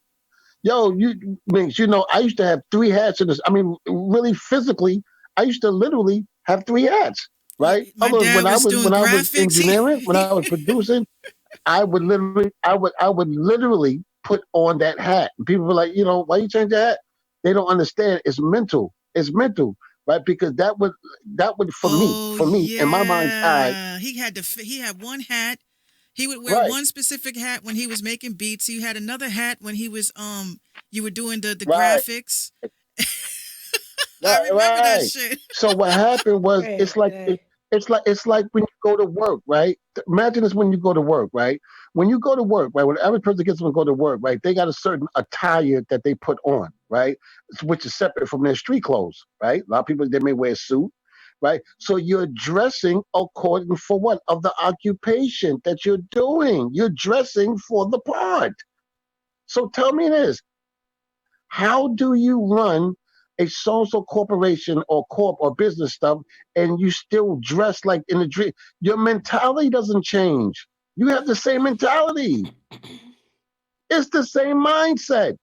Yo, you Minx, I used to have three hats in this. I mean, really physically, I used to literally have three hats, Yeah, right? my Other dad when I was was doing when I was graphics. engineering, when I was producing, I would literally put on that hat. And people were like, why you change that hat? They don't understand. It's mental. It's mental, right? Because that would Oh for me, in my mind's eye, yeah, he had one hat. He would wear right, one specific hat when he was making beats. He had another hat when he was you were doing the right, graphics. I right, remember that right. shit. So what happened was Hey, hey. it's like when you go to work, right? Imagine this when you go to work, right? When you go to work, right? When every person gets to go to work, right? They got a certain attire that they put on, right? Which is separate from their street clothes, right? A lot of people they may wear a suit, right? So you're dressing according for what of the occupation that you're doing. You're dressing for the part. So tell me this: how do you run a so-and-so corporation or corp or business stuff and you still dress like in a dream? Your mentality doesn't change. You have the same mentality. It's the same mindset.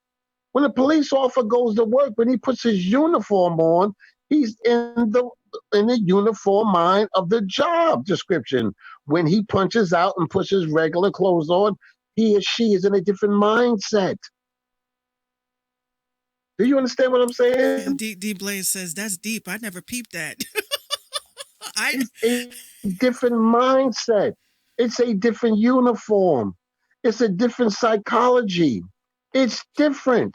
When a police officer goes to work, when he puts his uniform on, he's in the uniform mind of the job description. When he punches out and puts his regular clothes on, he or she is in a different mindset. Do you understand what I'm saying? And D Blaze says that's deep. I never peeped that. I It's a different mindset. It's a different uniform. It's a different psychology. It's different.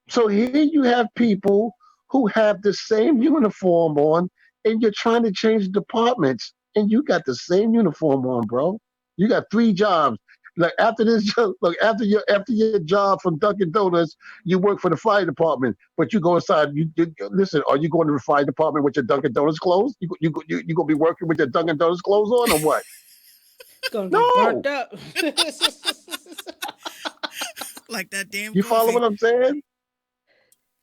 So here you have people who have the same uniform on, and you're trying to change departments, and you got the same uniform on, bro. You got three jobs. Like after this, look after your job from Dunkin' Donuts, you work for the fire department, but you go inside. Listen. Are you going to the fire department with your Dunkin' Donuts clothes? You gonna be working with your Dunkin' Donuts clothes on or what? Gonna get burnt No. up. like that damn You follow coffee. what I'm saying?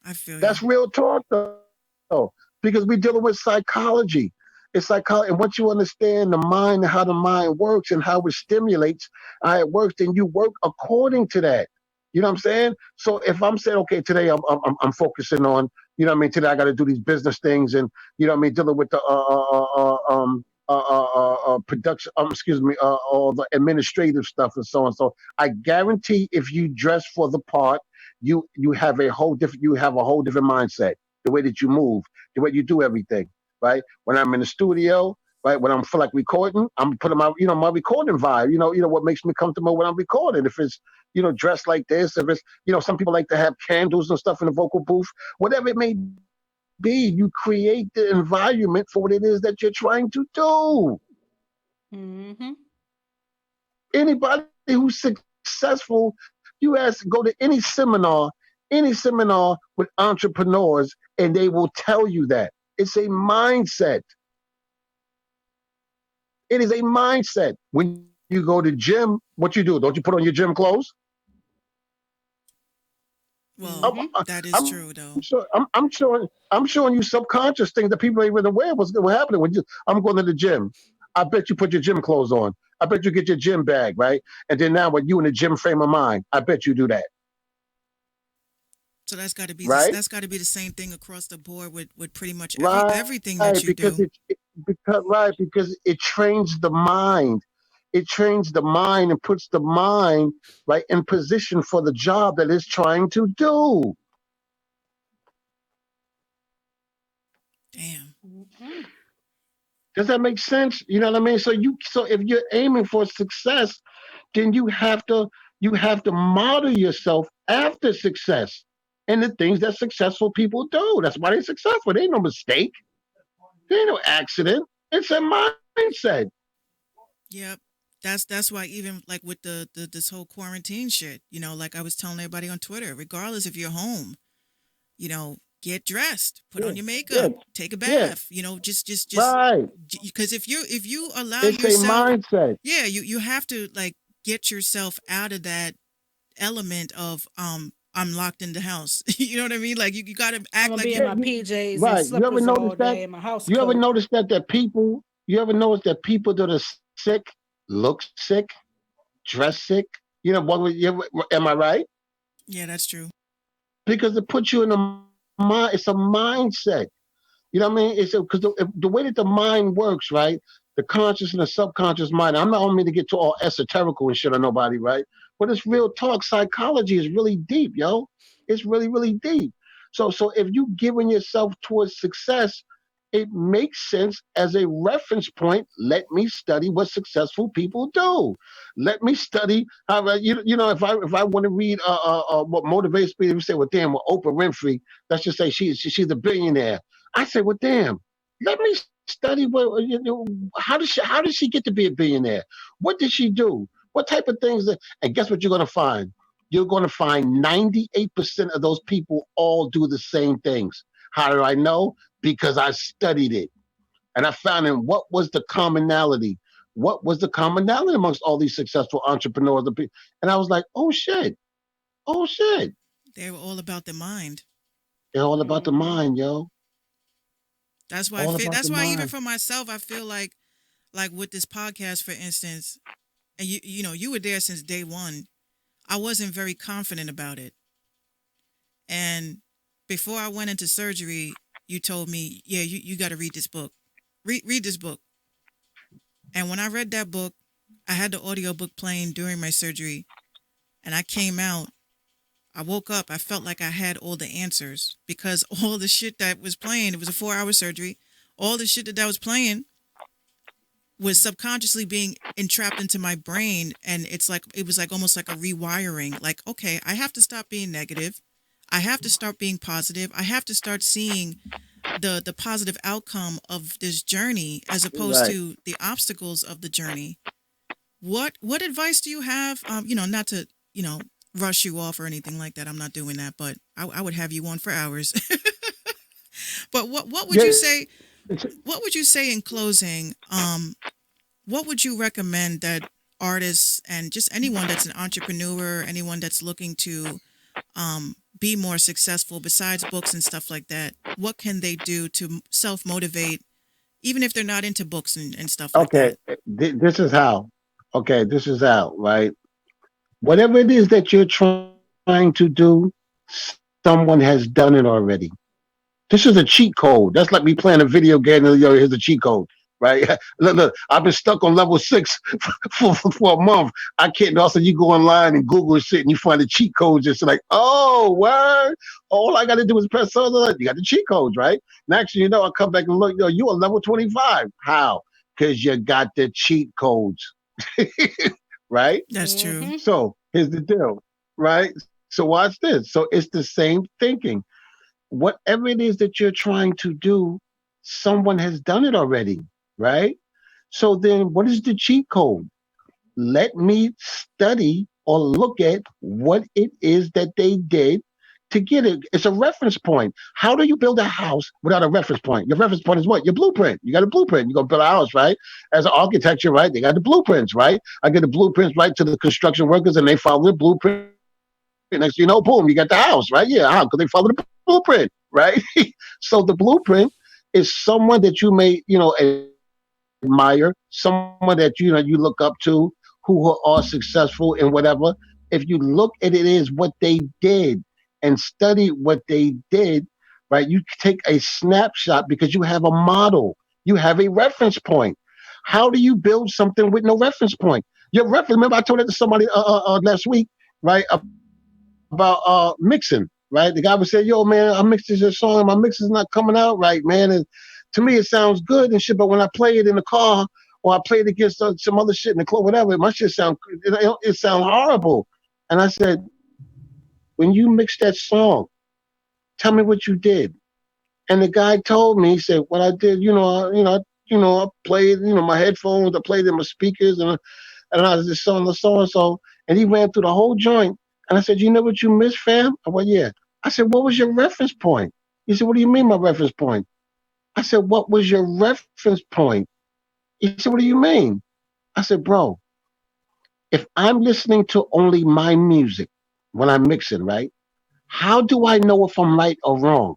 I feel you. That's real talk, though, because we're dealing with psychology. It's psychology, and once you understand the mind and how the mind works and how it stimulates, how it works, then you work according to that. You know what I'm saying? So if I'm saying, okay, today I'm focusing on, today I got to do these business things, and dealing with the production, excuse me, all the administrative stuff and so on. So I guarantee, if you dress for the part, you have a whole different mindset. The way that you move, the way you do everything, right? When I'm in the studio, right? When I'm feel like recording, I'm putting my recording vibe. What makes me comfortable when I'm recording. If it's dressed like this, if it's some people like to have candles and stuff in the vocal booth, whatever it may be. You create the environment for what it is that you're trying to do. Mm-hmm. Anybody who's successful, you ask go to any seminar with entrepreneurs, and they will tell you that it's a mindset. It is a mindset. When you go to gym, what you do? Don't you put on your gym clothes? I'm, Well, Mm-hmm. that is I'm true sure. though. I'm showing you subconscious things that people ain't even aware what's happening when you. I'm going to the gym. I bet you put your gym clothes on. I bet you get your gym bag, right? And then now, when you in the gym frame of mind, I bet you do that, So that's got to be this. right? That's got to be the same thing across the board with pretty much Right, everything because that you do. because it trains the mind. It trains the mind and puts the mind right in position for the job that it's trying to do. Damn. Mm-hmm. Does that make sense? You know what I mean? So if you're aiming for success, then you have to. You have to model yourself after success and the things that successful people do. That's why they're successful. There ain't no mistake. There ain't no accident. It's a mindset. Yep. That's why even like with the this whole quarantine shit, like I was telling everybody on Twitter, regardless if you're home, get dressed, put Yeah, on your yeah, makeup, take a yeah. bath, just Right. because if you allow It's a yourself, mindset. yeah, you have to like get yourself out of that element of I'm locked in the house. You know what I mean? Like you got to I'm act gonna like be in you. my PJs and Right. You ever slippers notice all that? day in my house You ever coat. notice that people? You ever notice that people that are sick look sick, dress sick? Am I right? Yeah, that's true. Because it puts you in a mind. It's a mindset. You know what I mean? It's because the way that the mind works, right? The conscious and the subconscious mind. I'm not on me to get too all esoterical and shit on nobody, right? But it's real talk. Psychology is really deep, yo. It's really, really deep. So if you giving yourself towards success, it makes sense as a reference point. Let me study what successful people do. Let me study how if I want to read what motivates me, we say, well, damn, well, Oprah Winfrey. Let's just say she's a billionaire. I say, well, damn. Let me study how did she get to be a billionaire? What did she do? What type of things? And guess what you're gonna find? You're gonna find 98% of those people all do the same things. How do I know? Because I studied it and I found in what was the commonality. What was the commonality amongst all these successful entrepreneurs? And I was like, oh shit, oh shit. They were all about the mind. It's all about the Hmm. mind, yo. That's why I All feel. about That's the why even mind. for myself, I feel like with this podcast, for instance, and you were there since day one. I wasn't very confident about it, and before I went into surgery, you told me, yeah, you got to read this book. Read this book. And when I read that book, I had the audiobook playing during my surgery, and I came out. I woke up. I felt like I had all the answers because all the shit that was playing. It was a 4-hour surgery. All the shit that was playing was subconsciously being entrapped into my brain, and it was like almost like a rewiring. Like, okay, I have to stop being negative. I have to start being positive. I have to start seeing the positive outcome of this journey as opposed Right. to the obstacles of the journey. What advice do you have? Not to rush you off or anything like that. I'm not doing that, but I would have you on for hours. But what would you Yeah. say? What would you say in closing? What would you recommend that artists and just anyone that's an entrepreneur, anyone that's looking to be more successful besides books and stuff like that, what can they do to self motivate, even if they're not into books and stuff like Okay. that? This is how. Okay. This is how. Right. Whatever it is that you're trying to do, someone has done it already. This is a cheat code. That's like me playing a video game and here's a cheat code, right? Look, I've been stuck on level six for a month. I can't. Also, you go online and Google shit and you find the cheat codes. Just like, oh, word. All I got to do is press on. You got the cheat codes, right? Next, thing you know, I come back and look. You are level 25. How? Because you got the cheat codes, right? That's true. Hmm. So here's the deal, right? So watch this. So it's the same thinking. Whatever it is that you're trying to do, someone has done it already, right? So then what is the cheat code? Let me study or look at what it is that they did to get it. It's a reference point. How do you build a house without a reference point? Your reference point is what? Your blueprint. You got a blueprint. You're going to build a house, right? As an architecture, right? They got the blueprints, right? I get the blueprints right to the construction workers and they follow the blueprint. Next thing you know, boom, you got the house, right? Yeah, how? Because they follow the blueprint, right? So the blueprint is someone that you may, admire, someone that you look up to, who are successful in whatever. If you look at it as what they did and study what they did, right, you take a snapshot because you have a model, you have a reference point. How do you build something with no reference point? Your reference. Remember, I told that to somebody last week, right, about mixing. Right, the guy would say, "Yo, man, I mixed this song. My mix is not coming out right, man." And to me, it sounds good and shit, but when I play it in the car or I play it against some other shit in the club, whatever, my shit sound it sound horrible. And I said, when you mix that song, tell me what you did. And the guy told me, he said, what I did, I played, my headphones, I played in my speakers, and I was just so and so. And he ran through the whole joint. And I said, you know what you missed, fam? I went, yeah. I said, what was your reference point? He said, what do you mean my reference point? I said, what was your reference point? He said, what do you mean? I said, bro, if I'm listening to only my music when I'm mixing, right? How do I know if I'm right or wrong?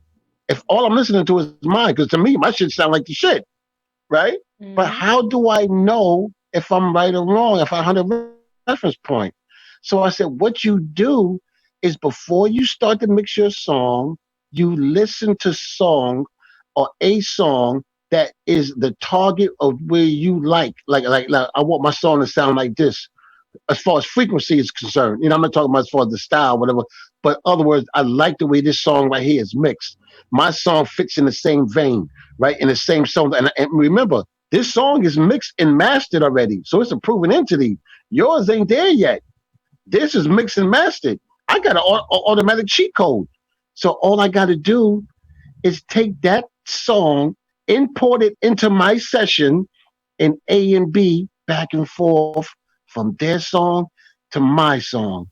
If all I'm listening to is mine, because to me, my shit sound like the shit, right? But Mm-hmm. how do I know if I'm right or wrong, if I had a reference point? So I said, what you do is before you start to mix your song, you listen to song or a song that is the target of where you like I want my song to sound like this as far as frequency is concerned. I'm not talking about as far as the style, whatever. But in other words, I like the way this song right here is mixed. My song fits in the same vein, right? In the same song. And remember, this song is mixed and mastered already. So it's a proven entity. Yours ain't there yet. This is mixed and mastered. I got an automatic cheat code. So all I got to do is take that song, import it into my session, and A and B back and forth from their song to my song,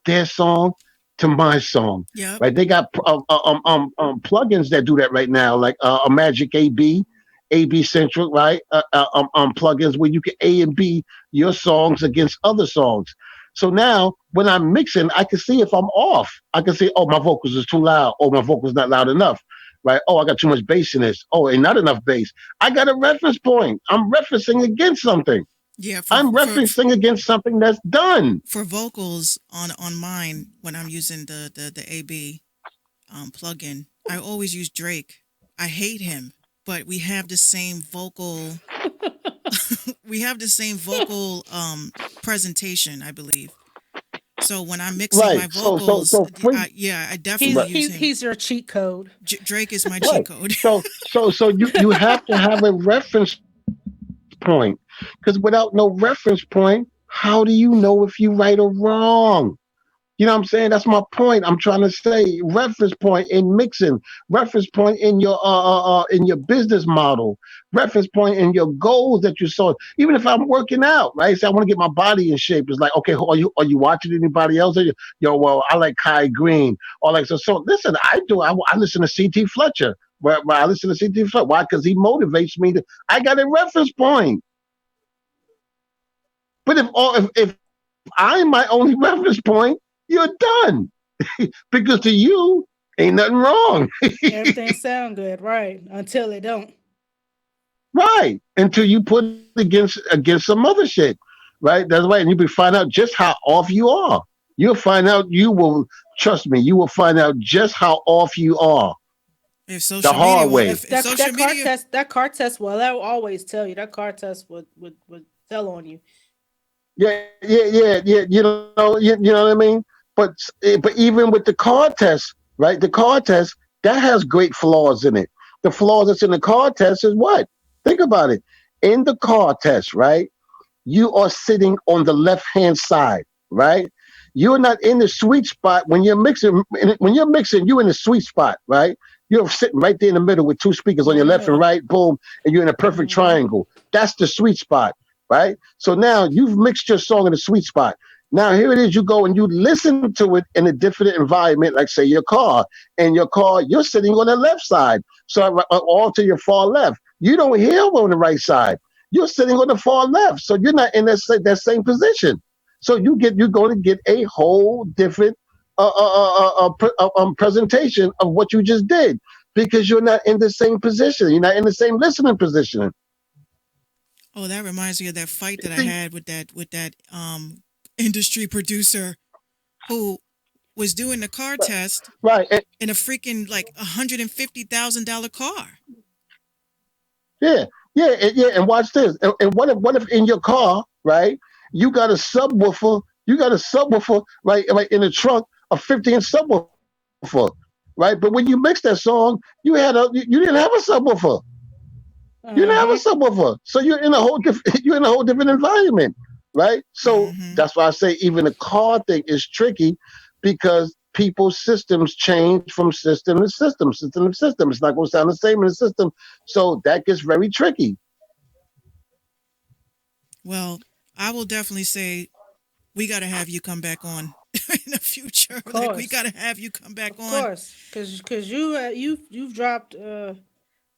their song to my song. Yep. Right? They got plugins that do that right now, like a Magic AB, AB Central, right? Plugins where you can A and B your songs against other songs. So now when I'm mixing, I can see if I'm off. I can see, oh, my vocals is too loud, or my vocals not loud enough, right? Oh, I got too much bass in this. Oh, ain't not enough bass. I got a reference point. I'm referencing against something. Yeah, for I'm for referencing against something that's done. for vocals on mine when I'm using the AB plugin, I always use Drake. I hate him, but we have the same vocal presentation, I believe. So when I'm mixing Right. my So vocals, free. yeah, I definitely He's Right. use he, him. he's your cheat code. Drake is my cheat Right. code. So you have to have a reference point, because without no reference point, how do you know if you right or wrong? You know what I'm saying? That's my point. I'm trying to say reference point in mixing, reference point in your business model, reference point in your goals that you saw. Even if I'm working out, right? Say I want to get my body in shape. It's like, okay, are you watching anybody else? Yo, well, I like Kai Green, or like so. Listen, I do. I listen to CT Fletcher. Where I listen to CT Fletcher. Why? Because he motivates me to. I got a reference point. But if I'm my only reference point, you're done. Because to you, ain't nothing wrong. Everything sound good, right? Until it don't. Right. Until you put it against some other shit. Right? That's right. And you will find out just how off you are. You'll find out you will trust me, you will find out just how off you are If the social media hard will, way. if That social that car media, test that car test well, that will always tell you. That car test would tell on you. Yeah. You know what I mean? But even with the card test, right? The card test that has great flaws in it. The flaws that's in the card test is what? Think about it. In the card test, right? You are sitting on the left hand side, right? You're not in the sweet spot when you're mixing. When you're mixing, you're in the sweet spot, right? You're sitting right there in the middle with two speakers on your left and Mm-hmm. right, boom, and you're in a perfect Mm-hmm. triangle. That's the sweet spot, right? So now you've mixed your song in the sweet spot. Now here it is, you go and you listen to it in a different environment, like say your car. In your car, you're sitting on the left side, so all to your far left. You don't hear on the right side. You're sitting on the far left, so you're not in that same position. So you're going to get a whole different presentation of what you just did because you're not in the same position. You're not in the same listening position. oh, that reminds me of that fight that I had with that industry producer who was doing the car test Right. in a freaking like $150,000 car. Yeah, yeah. And watch this. And what if in your car, right? You got a subwoofer. You got a subwoofer, right in the trunk, a 50-inch subwoofer, right? But when you mix that song, you didn't have a subwoofer. You didn't have a Uh-huh. subwoofer, so you're in a whole different you're in a whole different environment. right? So Mm-hmm. that's why I say even the car thing is tricky because people's systems change from system to system, system to system. It's not going to sound the same in the system. So that gets very tricky. Well, I will definitely say we got to have you come back on in the future. Of Like we got course, to have you come back of on. course, because you've dropped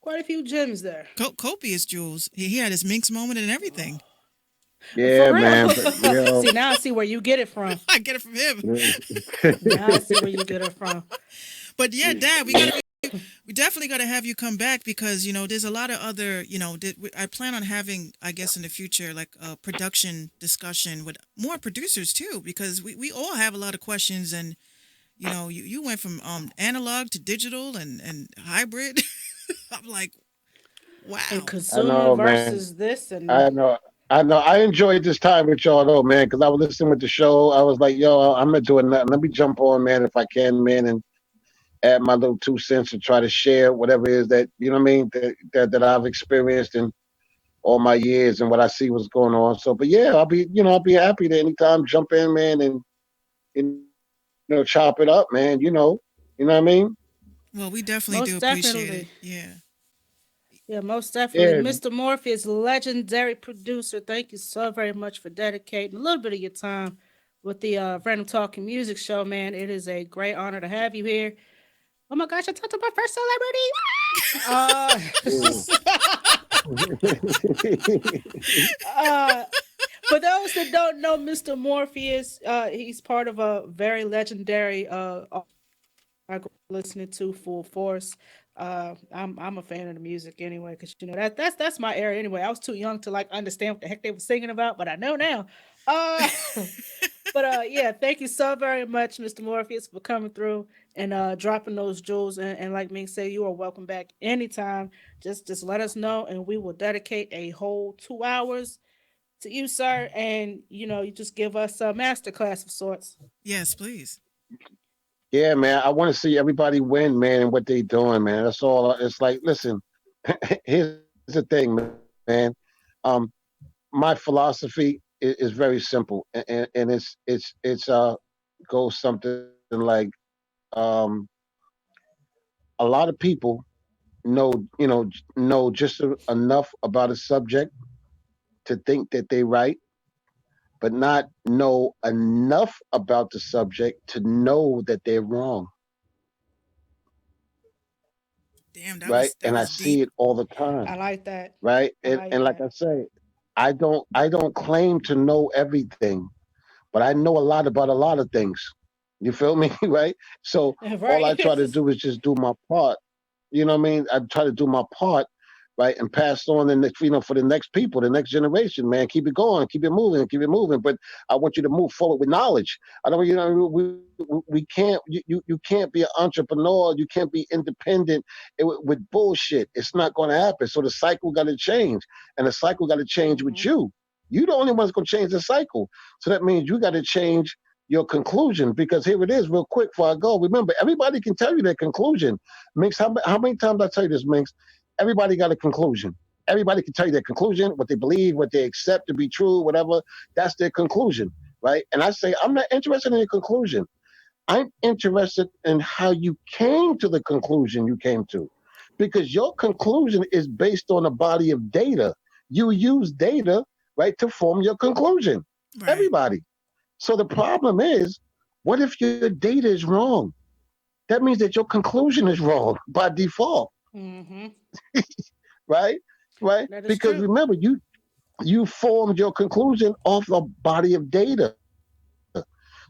quite a few gems there. Copious jewels. He had his Minx moment and everything. For Yeah, real. man. But See, now I see where you get it from. I get it from him. Now I see where you get it from. But yeah, Dad, we definitely got to have you come back because there's a lot of other I plan on having, I guess, in the future, like a production discussion with more producers too, because we all have a lot of questions. And you went from analog to digital and hybrid. I'm like, And wow. I consumer know, man. versus this and I know. I know. I enjoyed this time with y'all though, man, because I was listening with the show. I was like, yo, I'm not doing nothing. Let me jump on, man, if I can, man, and add my little 2 cents and try to share whatever it is that you know what I mean that I've experienced in all my years and what I see what's going on. So, but yeah, I'll be happy to anytime jump in, man, and chop it up, man. You know what I mean? Well, we definitely do most appreciate it. definitely. Yeah. Yeah, most definitely. Yeah, Mr. Morpheus, legendary producer. Thank you so very much for dedicating a little bit of your time with the Random Talking Music Show, man. It is a great honor to have you here. Oh my gosh, I talked to my first celebrity. Uh, for those that don't know Mr. Morpheus, he's part of a very legendary artist I grew up listening to, Full Force. I'm a fan of the music anyway, because that's my area anyway. I was too young to like understand what the heck they were singing about, but I know now. Uh, but yeah, thank you so very much, Mr. Morpheus, for coming through and dropping those jewels. And like me say, you are welcome back anytime. Just let us know, and we will dedicate a whole 2 hours to you, sir. And you just give us a master class of sorts. Yes, please. yeah, man. I want to see everybody win, man, and what they doing, man. That's all. It's like, listen, here's the thing, man. Um, my philosophy is very simple, and it's goes something like um, a lot of people know know just enough about a subject to think that they right, but not know enough about the subject to know that they're wrong, Damn, right? that And I was see deep. it all the time, I like that. right? I And like like that. I say, I don't claim to know everything, but I know a lot about a lot of things. You feel me, right? So all I Right. try to do is just do my part. You know what I mean? I try to do my part, right, and pass on the next, for the next people, the next generation. Man, keep it going, keep it moving, keep it moving. But I want you to move forward with knowledge. I don't, we can't, you can't be an entrepreneur, you can't be independent with bullshit. It's not going to happen. So the cycle got to change, and the cycle got to change with Hmm. you. You the only one's going to change the cycle. So that means you got to change your conclusion because here it is, real quick before I go. Remember, everybody can tell you their conclusion. Minx, how many times I tell you this, Minx? Everybody got a conclusion. Everybody can tell you their conclusion, what they believe, what they accept to be true, whatever. That's their conclusion, right? And I say, I'm not interested in your conclusion. I'm interested in how you came to the conclusion you came to, because your conclusion is based on a body of data. You use data, right, to form your conclusion. Right. Everybody. So the problem is, what if your data is wrong? That means that your conclusion is wrong by default, Hmm. right? Right? That is Because true. remember, you formed your conclusion off a body of data.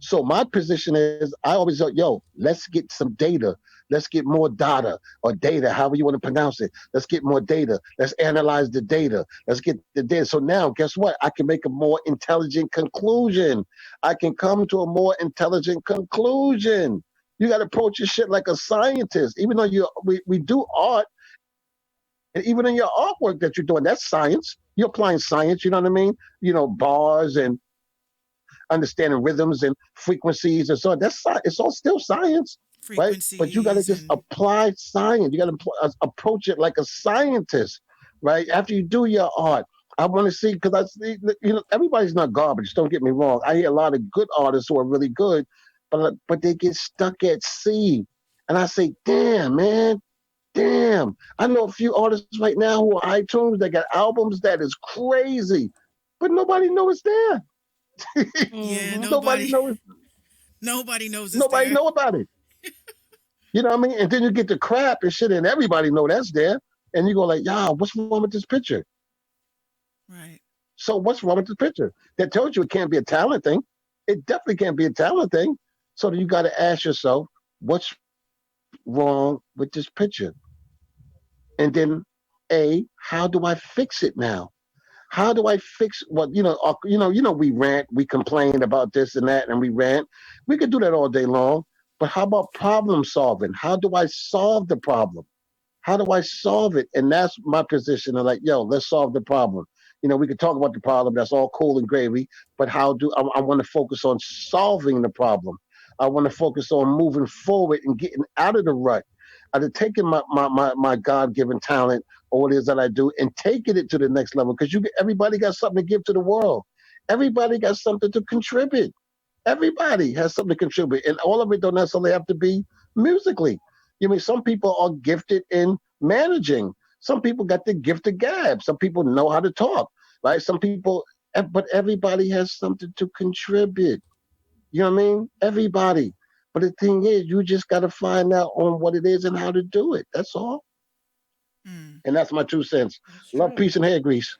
So my position is, I always go, yo, let's get some data. Let's get more data or data, however you want to pronounce it. Let's get more data. Let's analyze the data. Let's get the data. So now, guess what? I can make a more intelligent conclusion. I can come to a more intelligent conclusion. You got to approach your shit like a scientist. Even though we do art, and even in your artwork that you're doing, that's science. You're applying science. You know what I mean? Bars and understanding rhythms and frequencies and so on. It's all still science, right? But you got to Frequencies just and apply science. You got to approach it like a scientist, right? After you do your art, I want to see because I see, everybody's not garbage. Don't get me wrong. I hear a lot of good artists who are really good, but they get stuck at C, and I say, damn man, damn. I know a few artists right now who are iTunes that got albums that is crazy, but nobody knows it's there. Yeah, Mm-hmm. nobody nobody knows. nobody knows it's Nobody there. know about it. You know what I mean? And then you get the crap and shit, and everybody know that's there. And you go like, "Yeah, what's wrong with this picture?" Right. So what's wrong with this picture? That tells you it can't be a talent thing. It definitely can't be a talent thing. So you got to ask yourself, what's wrong with this picture? And then, how do I fix it now? How do I fix what we rant, we complain about this and that, and we rant. We could do that all day long. But how about problem solving? How do I solve the problem? How do I solve it? And that's my position. I'm like, yo, let's solve the problem. We could talk about the problem. That's all cool and gravy. But I want to focus on solving the problem? I want to focus on moving forward and getting out of the rut. Taking my God given talent or what it is that I do and taking it to the next level because everybody got something to give to the world. Everybody got something to contribute. Everybody has something to contribute, and all of it don't necessarily have to be musically. Some people are gifted in managing. Some people got the gift of gab. Some people know how to talk, right? Some people, but everybody has something to contribute. You know what I mean? Everybody. But the thing is, you just got to find out on what it is and how to do it. That's all. Mm. And that's my 2 cents. That's Love, true. peace, and hair grease.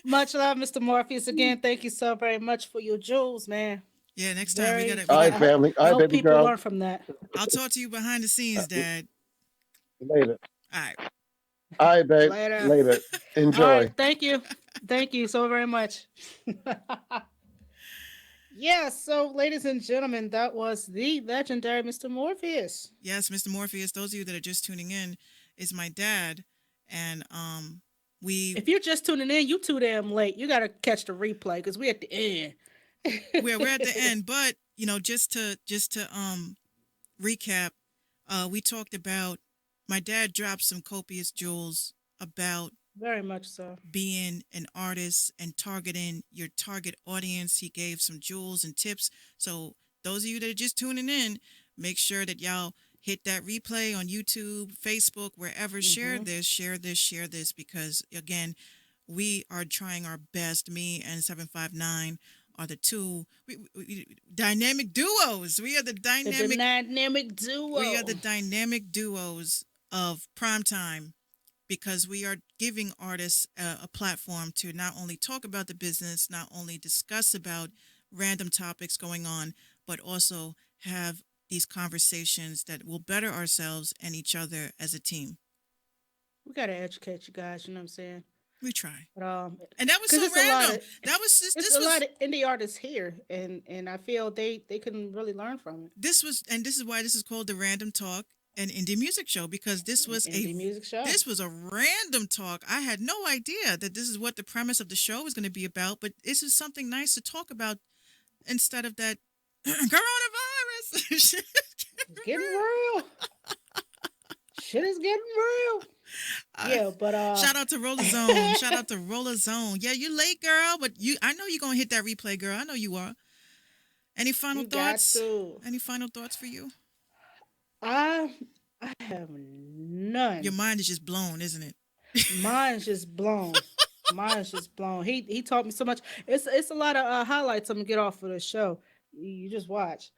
Much love, Mr. Morpheus. Again, thank you so very much for your jewels, man. Yeah, next time Very. All right, I hope. family. All I right, hope baby people girl. learn from that. I'll talk to you behind the scenes, Dad. Later. All right. All right, babe. Later. Later. All right. Enjoy. Thank you. Thank you so very much. Yeah. So, ladies and gentlemen, that was the legendary Mr. Morpheus. Yes, Mr. Morpheus, those of you that are just tuning in, is my dad. And we If you're just tuning in, you too damn late. You gotta catch the replay because we at the end. we're at the end, but just to recap, we talked about my dad dropped some copious jewels about Very much so. being an artist and targeting your target audience. He gave some jewels and tips. So those of you that are just tuning in, make sure that y'all hit that replay on YouTube, Facebook, wherever. Mm-hmm. Share this, share this, because again, we are trying our best. Me and 759 are the two dynamic duos. The dynamic We are the duo. dynamic duos of primetime because we are giving artists a platform to not only talk about the business, not only discuss about random topics going on, but also have these conversations that will better ourselves and each other as a team. We gotta educate you guys. You know what I'm saying? We try. But And that was because so random. That was just it's a lot of indie artists here, and I feel they can really learn from it. this is why this is called the Random Talk and Indie Music Show, because Indie music show. this was a random talk. I had no idea that this is what the premise of the show was going to be about, but this is something nice to talk about instead of that coronavirus. It's getting real. Shit is getting real. Uh, Yeah, but Shout out to Roller Zone. Shout out to Roller Zone. Yeah, you late, girl, but I know you're gonna hit that replay, girl. I know you are. Any final you got thoughts? to. Any final thoughts for you? I I have Your none. mind is just blown, isn't it? Mine's just blown. Mine's just blown. He taught me so much. It's a lot of highlights I'm gonna get off of the show. You just watch.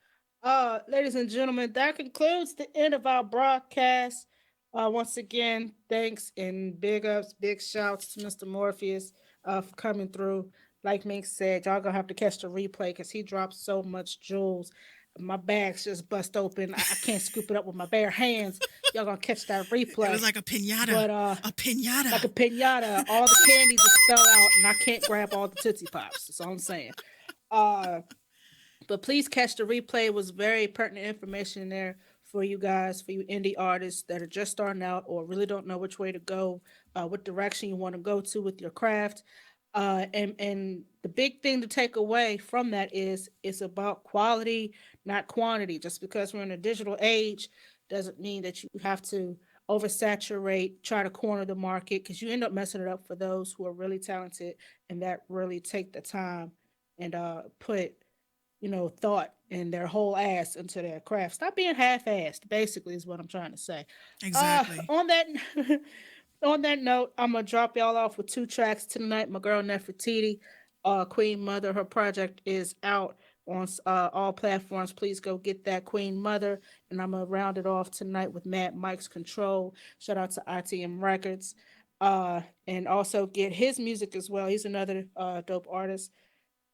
Ladies and gentlemen, that concludes the end of our broadcast. Once again, thanks and big ups, big shouts to Mr. Morpheus for coming through. Like Mink said, y'all gonna have to catch the replay because he dropped so much jewels. My bag's just bust open. I can't scoop it up with my bare hands. Y'all gonna catch that It was replay. like a pinata. But A pinata. like a pinata. All the candies just fell out, and I can't grab all the Tootsie Pops. That's all I'm saying. Uh, but please catch the replay. It was very pertinent information in there for you guys, for you indie artists that are just starting out or really don't know which way to go, what direction you want to go to with your craft. And the big thing to take away from that is it's about quality, not quantity. Just because we're in a digital age doesn't mean that you have to oversaturate, try to corner the market because you end up messing it up for those who are really talented and that really take the time and put thought and their whole ass into their craft. Stop being half-assed. Basically, is what I'm trying to say. Exactly. On that on that note, I'm gonna drop y'all off with two tracks tonight. My girl Nefertiti, Queen Mother. Her project is out on all platforms. Please go get that Queen Mother. And I'm gonna round it off tonight with Mad Mike's Control. Shout out to ITM Records. And also get his music as well. He's another dope artist.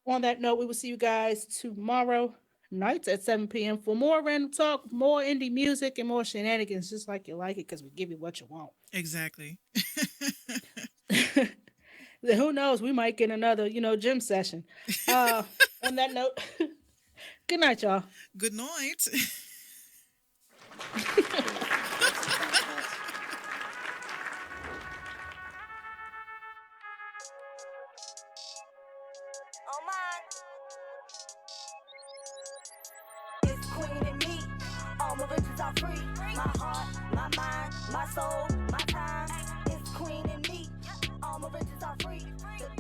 On that note, we will see you guys tomorrow nights at 7 p.m. for more random talk, more indie music, and more shenanigans, just like you like it, because we give you what you want. Exactly. Who knows? We might get another, gym session. Uh, on that note, good night, y'all. Good night. Oh my. It's queen and me. All my riches are free. My heart, my mind, my soul, my time. It's queen and me. All my riches are free. The